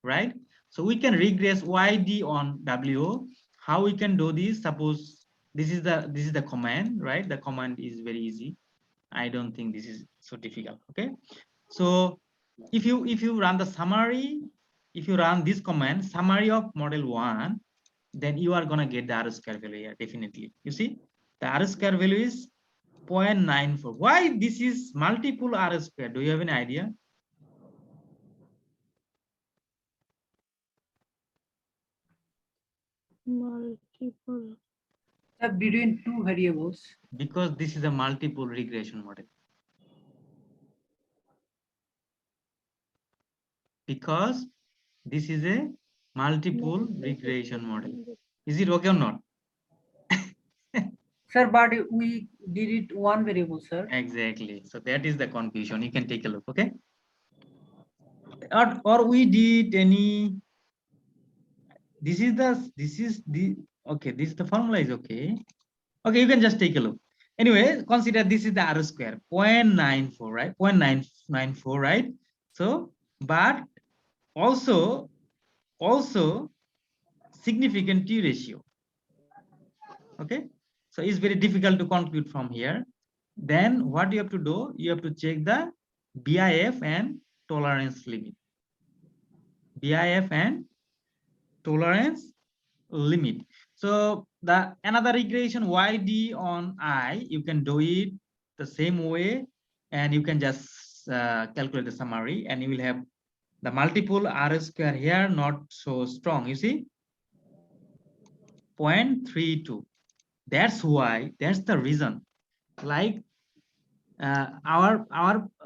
right? So we can regress YD on WO. How we can do this? Suppose this is the command, right? The command is very easy. I don't think this is so difficult. Okay. So if you run the summary, if you run this command summary of model 1, then you are gonna get the R square value here definitely. You see the R square value is 0.94. Why this is multiple R square? Do you have any idea? Multiple. Between two variables. Because this is a multiple regression model. Because this is a multiple regression model. Is it okay or not? Sir, but we did it one variable, sir. Exactly. So that is the confusion. You can take a look, okay? Or we did any. This is the okay. This is the formula is okay. Okay, you can just take a look. Anyway, consider this is the R square 0.94, right? 0.994, right? So, but also significant T ratio. Okay, so it's very difficult to conclude from here. Then what you have to do, you have to check the BIF and tolerance limit. BIF and tolerance limit. So the another regression YD on I, you can do it the same way, and you can just calculate the summary, and you will have the multiple R square here not so strong. You see 0.32. That's why, that's the reason. Like our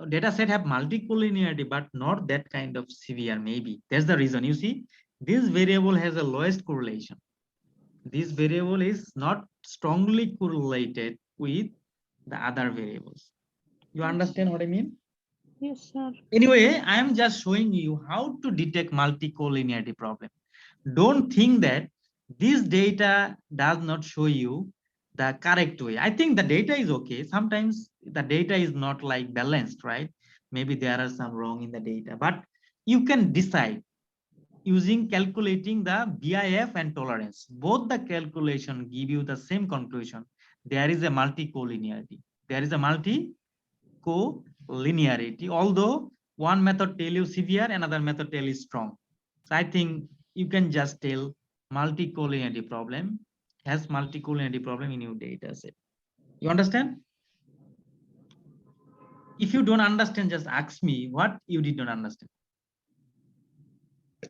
data set have multicollinearity, but not that kind of severe. Maybe that's the reason. You see, this variable has the lowest correlation. This variable is not strongly correlated with the other variables. You understand what I mean? Yes, sir. Anyway, I am just showing you how to detect multicollinearity problem. Don't think that this data does not show you the correct way. I think the data is okay. Sometimes the data is not like balanced, right? Maybe there are some wrong in the data, but you can decide using calculating the BIF and tolerance. Both the calculation give you the same conclusion. There is a multicollinearity. There is a multicollinearity, although one method tell you severe, another method tell you strong. So I think you can just tell multicollinearity problem has multicollinearity problem in your data set. You understand? If you don't understand, just ask me what you did not understand.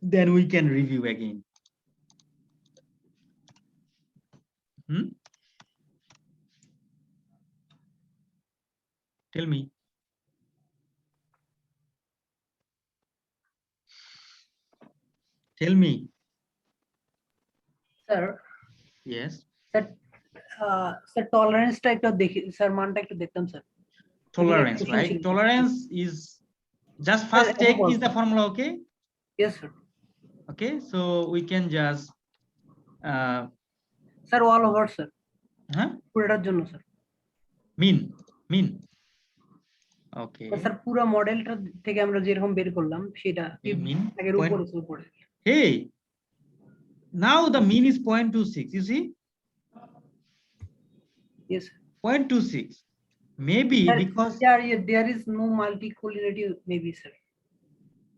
Then we can review again. Tell me. Tell me. Sir, Yes. sir, tolerance টা একটু দেখি sir, মানটা একটু দেখতাম sir. Tolerance, right? Tolerance is just first take is the formula, okay? Yes, sir. Okay, so we can just Sir, all over, sir. huh? পুরোটার জন্য sir. mean. Okay. Sir পুরো মডেলটা থেকে আমরা যেরকম বের করলাম সেটা mean এর উপরে। Hey, now the mean is 0.26. You see? Yes, sir. 0.26. Maybe Sir, because there is no multicollinearity, maybe, sir,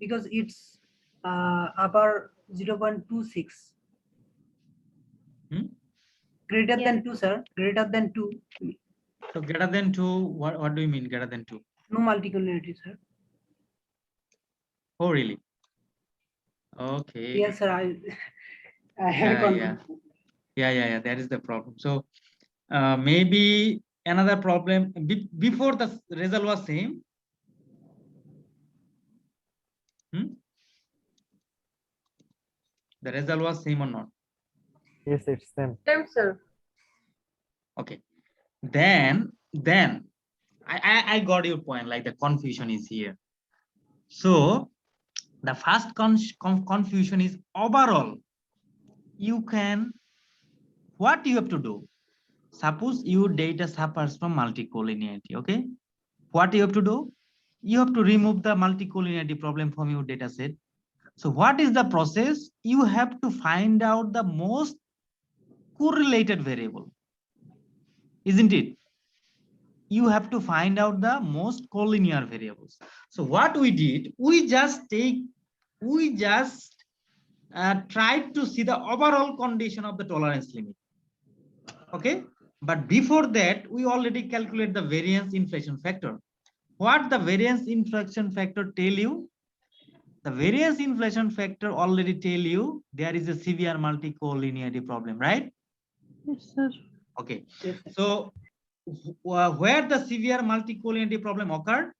because it's upper 0.26. Greater than 2, sir. Greater than 2. So greater than 2. What do you mean greater than 2? No multicollinearity, sir. Oh, really? Okay. Yes, sir. I have Yeah. That is the problem. So maybe another problem before the result was same. The result was same or not? Yes, it's same. Same, sir. Okay. Then I got your point. Like the confusion is here. So the first confusion is overall. You can, what you have to do? Suppose your data suffers from multicollinearity. Okay, what you have to do? You have to remove the multicollinearity problem from your data set. So what is the process? You have to find out the most correlated variable, isn't it? you have to find out the most collinear variables. So what we did, we just tried to see the overall condition of the tolerance limit. Okay, but before that, we already calculate the variance inflation factor. What the variance inflation factor tell you? The variance inflation factor already tell you there is a severe multicollinearity problem, right? Yes, sir. Okay, Yes, sir. so where the severe multicollinearity problem occurred?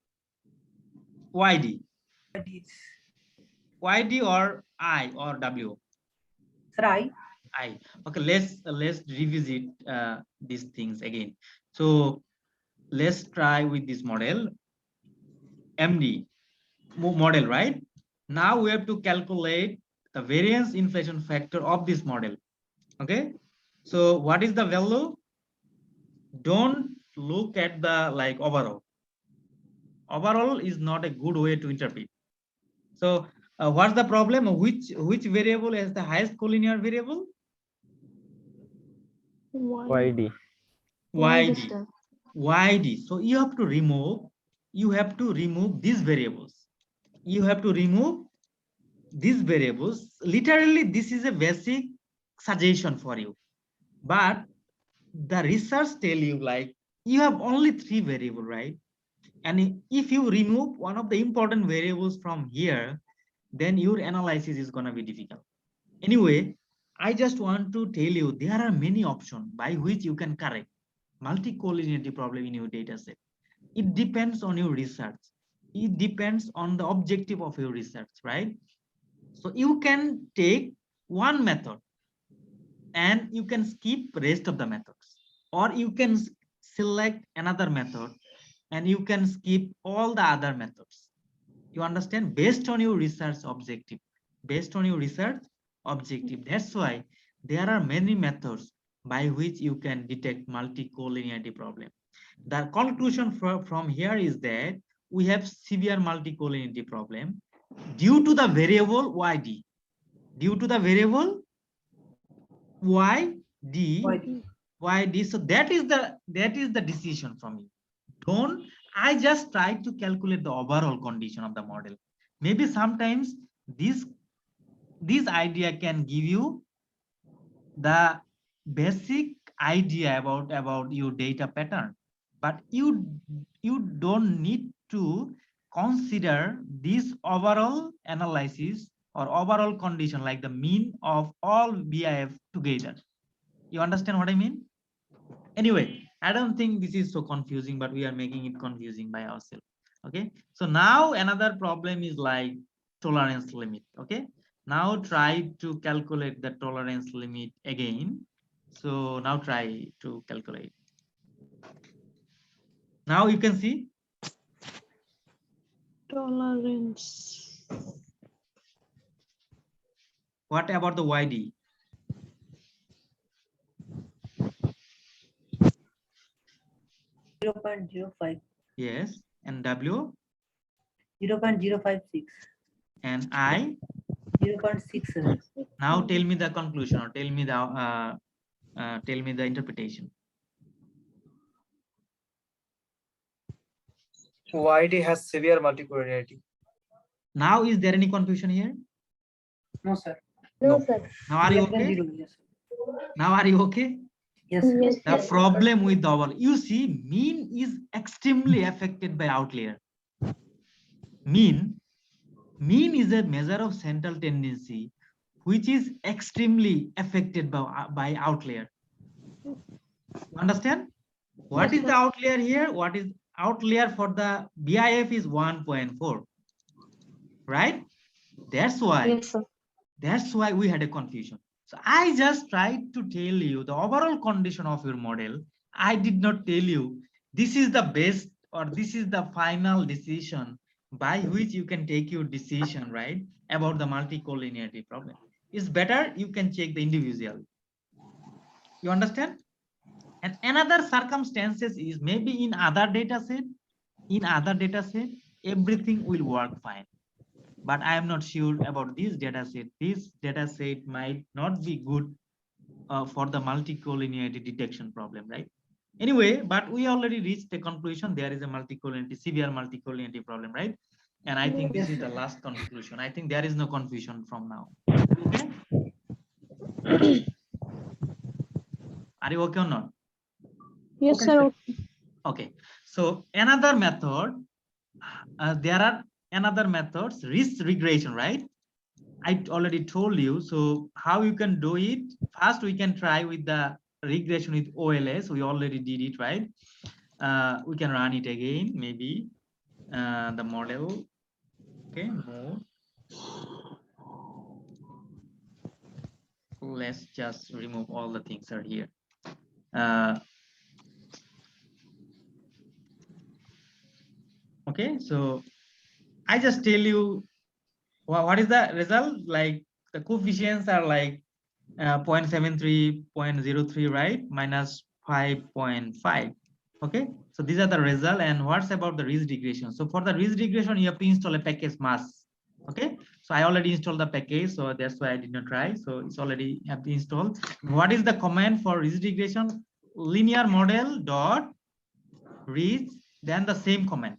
YD. YD or I or W? Sir, I. Okay, let's revisit these things again. So let's try with this model, MD model, right? Now we have to calculate the variance inflation factor of this model. Okay, so what is the value? Don't look at the like overall. Overall is not a good way to interpret. So what's the problem? Which variable has the highest collinear variable? Why? YD. YD. YD. So you have to remove these variables. You have to remove these variables. Literally, this is a basic suggestion for you. But the research tell you like you have only 3 variables, right? And if you remove one of the important variables from here, then your analysis is going to be difficult. Anyway, I just want to tell you there are many options by which you can correct multicollinearity problem in your data set. It depends on your research. It depends on the objective of your research, right? So you can take one method and you can skip rest of the methods, or you can select another method and you can skip all the other methods. You understand? Based on your research objective. Based on your research objective. That's why there are many methods by which you can detect multicollinearity problem. The conclusion from here is that we have severe multicollinearity problem due to the variable YD. Due to the variable YD. So that is the decision from you. I just try to calculate the overall condition of the model. Maybe sometimes this idea can give you the basic idea about your data pattern, but you don't need to consider this overall analysis or overall condition like the mean of all BIF together. You understand what I mean? Anyway, I don't think this is so confusing, but we are making it confusing by ourselves. Okay, so now another problem is like tolerance limit. Okay, now try to calculate the tolerance limit again. So now try to calculate. Now you can see Tolerance. what about the YD? .05. Yes, and W 0.056. and I. 0.67. Now tell me the conclusion or tell me the interpretation. YD has severe multicollinearity. Now is there any confusion here? No, sir. No. Now are you Less than okay? 0. Yes. Now are you okay? Yes. Sir. Yes, The problem with our, you see, mean is extremely affected by outlier. Mean is a measure of central tendency, which is extremely affected by outlier. You understand? What is the outlier here? What is outlier for the BIF is 1.4, right? That's why. yes, sir. That's why we had a confusion. So I just tried to tell you the overall condition of your model. I did not tell you this is the best or this is the final decision by which you can take your decision, right, about the multicollinearity problem. It's better you can check the individual. You understand? And another circumstances is maybe in other data set, everything will work fine. But I am not sure about this data set. This data set might not be good for the multicollinearity detection problem, right? Anyway, but we already reached the conclusion there is a multicollinearity, severe multicollinearity problem, right? And I think this is the last conclusion. I think there is no confusion from now. Okay. Are you okay or not? Yes, Okay, sir. sir. Okay. Okay. So another method, there are another methods, risk regression, right? I already told you. So how you can do it? First, we can try with the regression with OLS. We already did it, right? We can run it again, maybe the model. Okay, more. Let's just remove all the things are here. Okay, so I just tell you what is the result. Like the coefficients are like 0.73, 0.03, right? Minus 5.5. Okay, so these are the result. And what's about the risk regression? So for the risk regression, you have to install a package mass. Okay, so I already installed the package, so that's why I did not try. So it's already have to install. What is the command for risk regression? Linear model dot risk, then the same command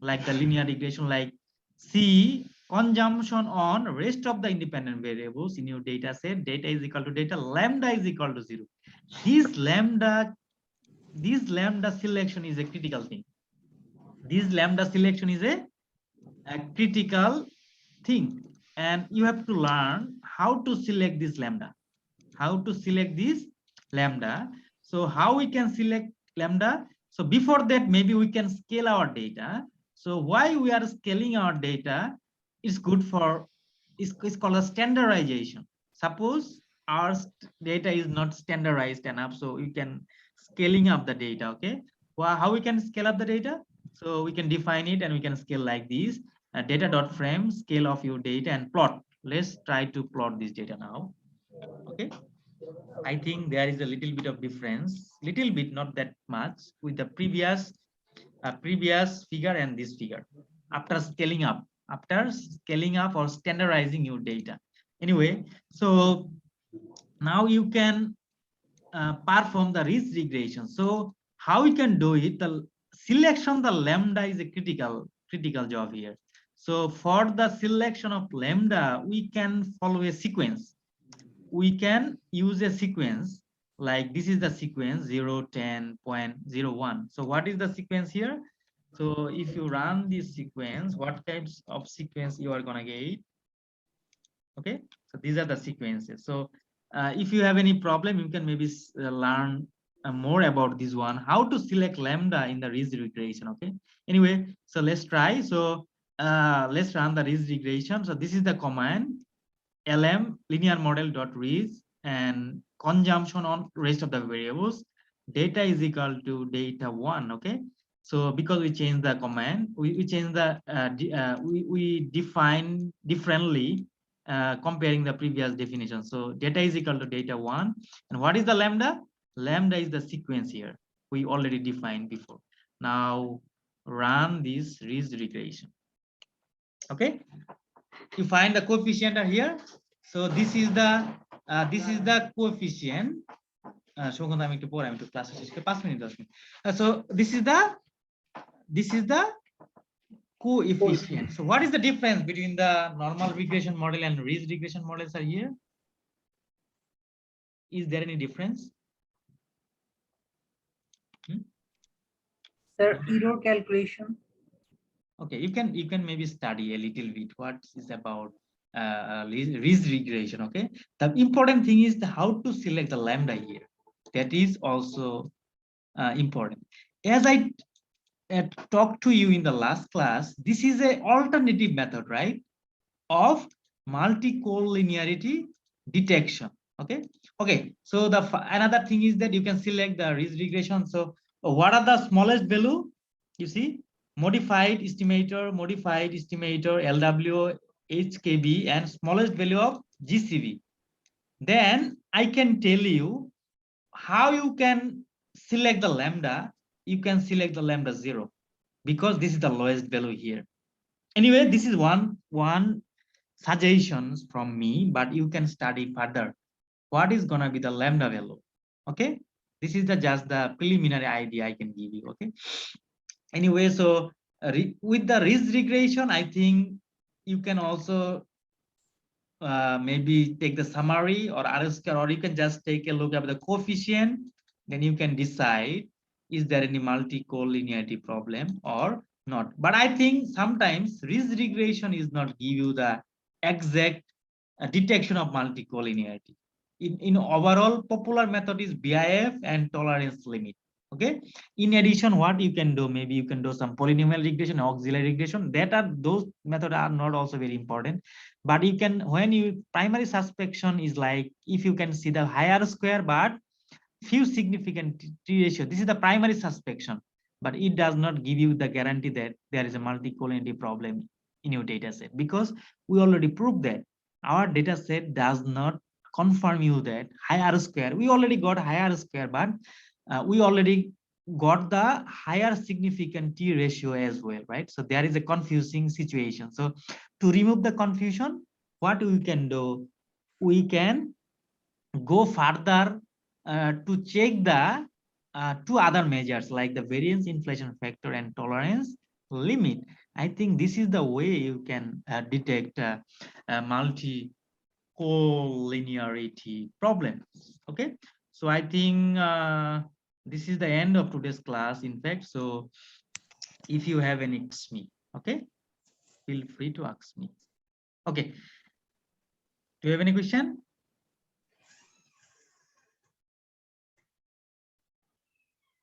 like the linear regression, like C consumption on rest of the independent variables in your data set. Data is equal to data, lambda is equal to 0. This lambda selection is a critical thing. This lambda selection is a critical thing, and you have to learn how to select this lambda. How to select this lambda. So how we can select lambda? So before that, maybe we can scale our data. So why we are scaling our data is good for, it's called a standardization. Suppose our data is not standardized enough, so you can scaling up the data. Okay, well, how we can scale up the data? So we can define it and we can scale like this. Data dot frame scale of your data and plot. Let's try to plot this data now. Okay, I think there is a little bit of difference, little bit, not that much, with the previous figure and this figure. After scaling up or standardizing your data. Anyway, so now you can perform the risk regression. So how we can do it? The selection, the lambda is a critical job here. So for the selection of lambda, we can follow a sequence. We can use a sequence like this is the sequence 0, 10, 0.01. So what is the sequence here? So if you run this sequence, what types of sequence you are gonna get? Okay, so these are the sequences. So if you have any problem, you can maybe learn more about this one, how to select lambda in the risk regression. Okay, anyway, so let's try. So let's run the risk regression. So this is the command lm linear model dot risk and consumption on rest of the variables. Data is equal to data 1. Okay, so because we change the command, we change the we define differently comparing the previous definition. So data is equal to data 1. And what is the lambda? Lambda is the sequence here we already defined before. Now run this risk regression. Okay, you find the coefficient are here. So this is the coefficient. So this is the coefficient. So what is the difference between the normal regression model and risk regression models are here? Is there any difference? Sir, error calculation. Okay, you can maybe study a little bit what is about risk regression. Okay, the important thing is how to select the lambda here. That is also important. As I talked to you in the last class, this is an alternative method, right, of multicollinearity detection. Okay, so the another thing is that you can select the risk regression. So what are the smallest value? You see, modified estimator, LW, HKB, and smallest value of GCV. Then I can tell you how you can select the lambda. You can select the lambda 0 because this is the lowest value here. Anyway, this is one suggestions from me, but you can study further what is gonna be the lambda value. Okay, This is just the preliminary idea I can give you. Okay. Anyway, so with the ridge regression, I think you can also maybe take the summary or R square, or you can just take a look at the coefficient. Then you can decide, is there any multi-collinearity problem or not. But I think sometimes ridge regression is not give you the exact detection of multi-collinearity. In overall, popular method is BIF and tolerance limit. Okay. In addition, what you can do, maybe you can do some polynomial regression, auxiliary regression. Those methods are not also very important. But you can, when you primary suspicion is like, if you can see the higher square but few significant t ratio, this is the primary suspicion, but it does not give you the guarantee that there is a multi-collinearity problem in your data set, because we already proved that our data set does not confirm you that higher square, we already got higher square, but we already got the higher significant t ratio as well, right? So there is a confusing situation. So to remove the confusion, what we can do, we can go further to check the two other measures like the variance inflation factor and tolerance limit. I think this is the way you can detect multi-collinearity problems. Okay, so I think this is the end of today's class, in fact. So if you have any, ask me. Okay, feel free to ask me. Okay, do you have any question?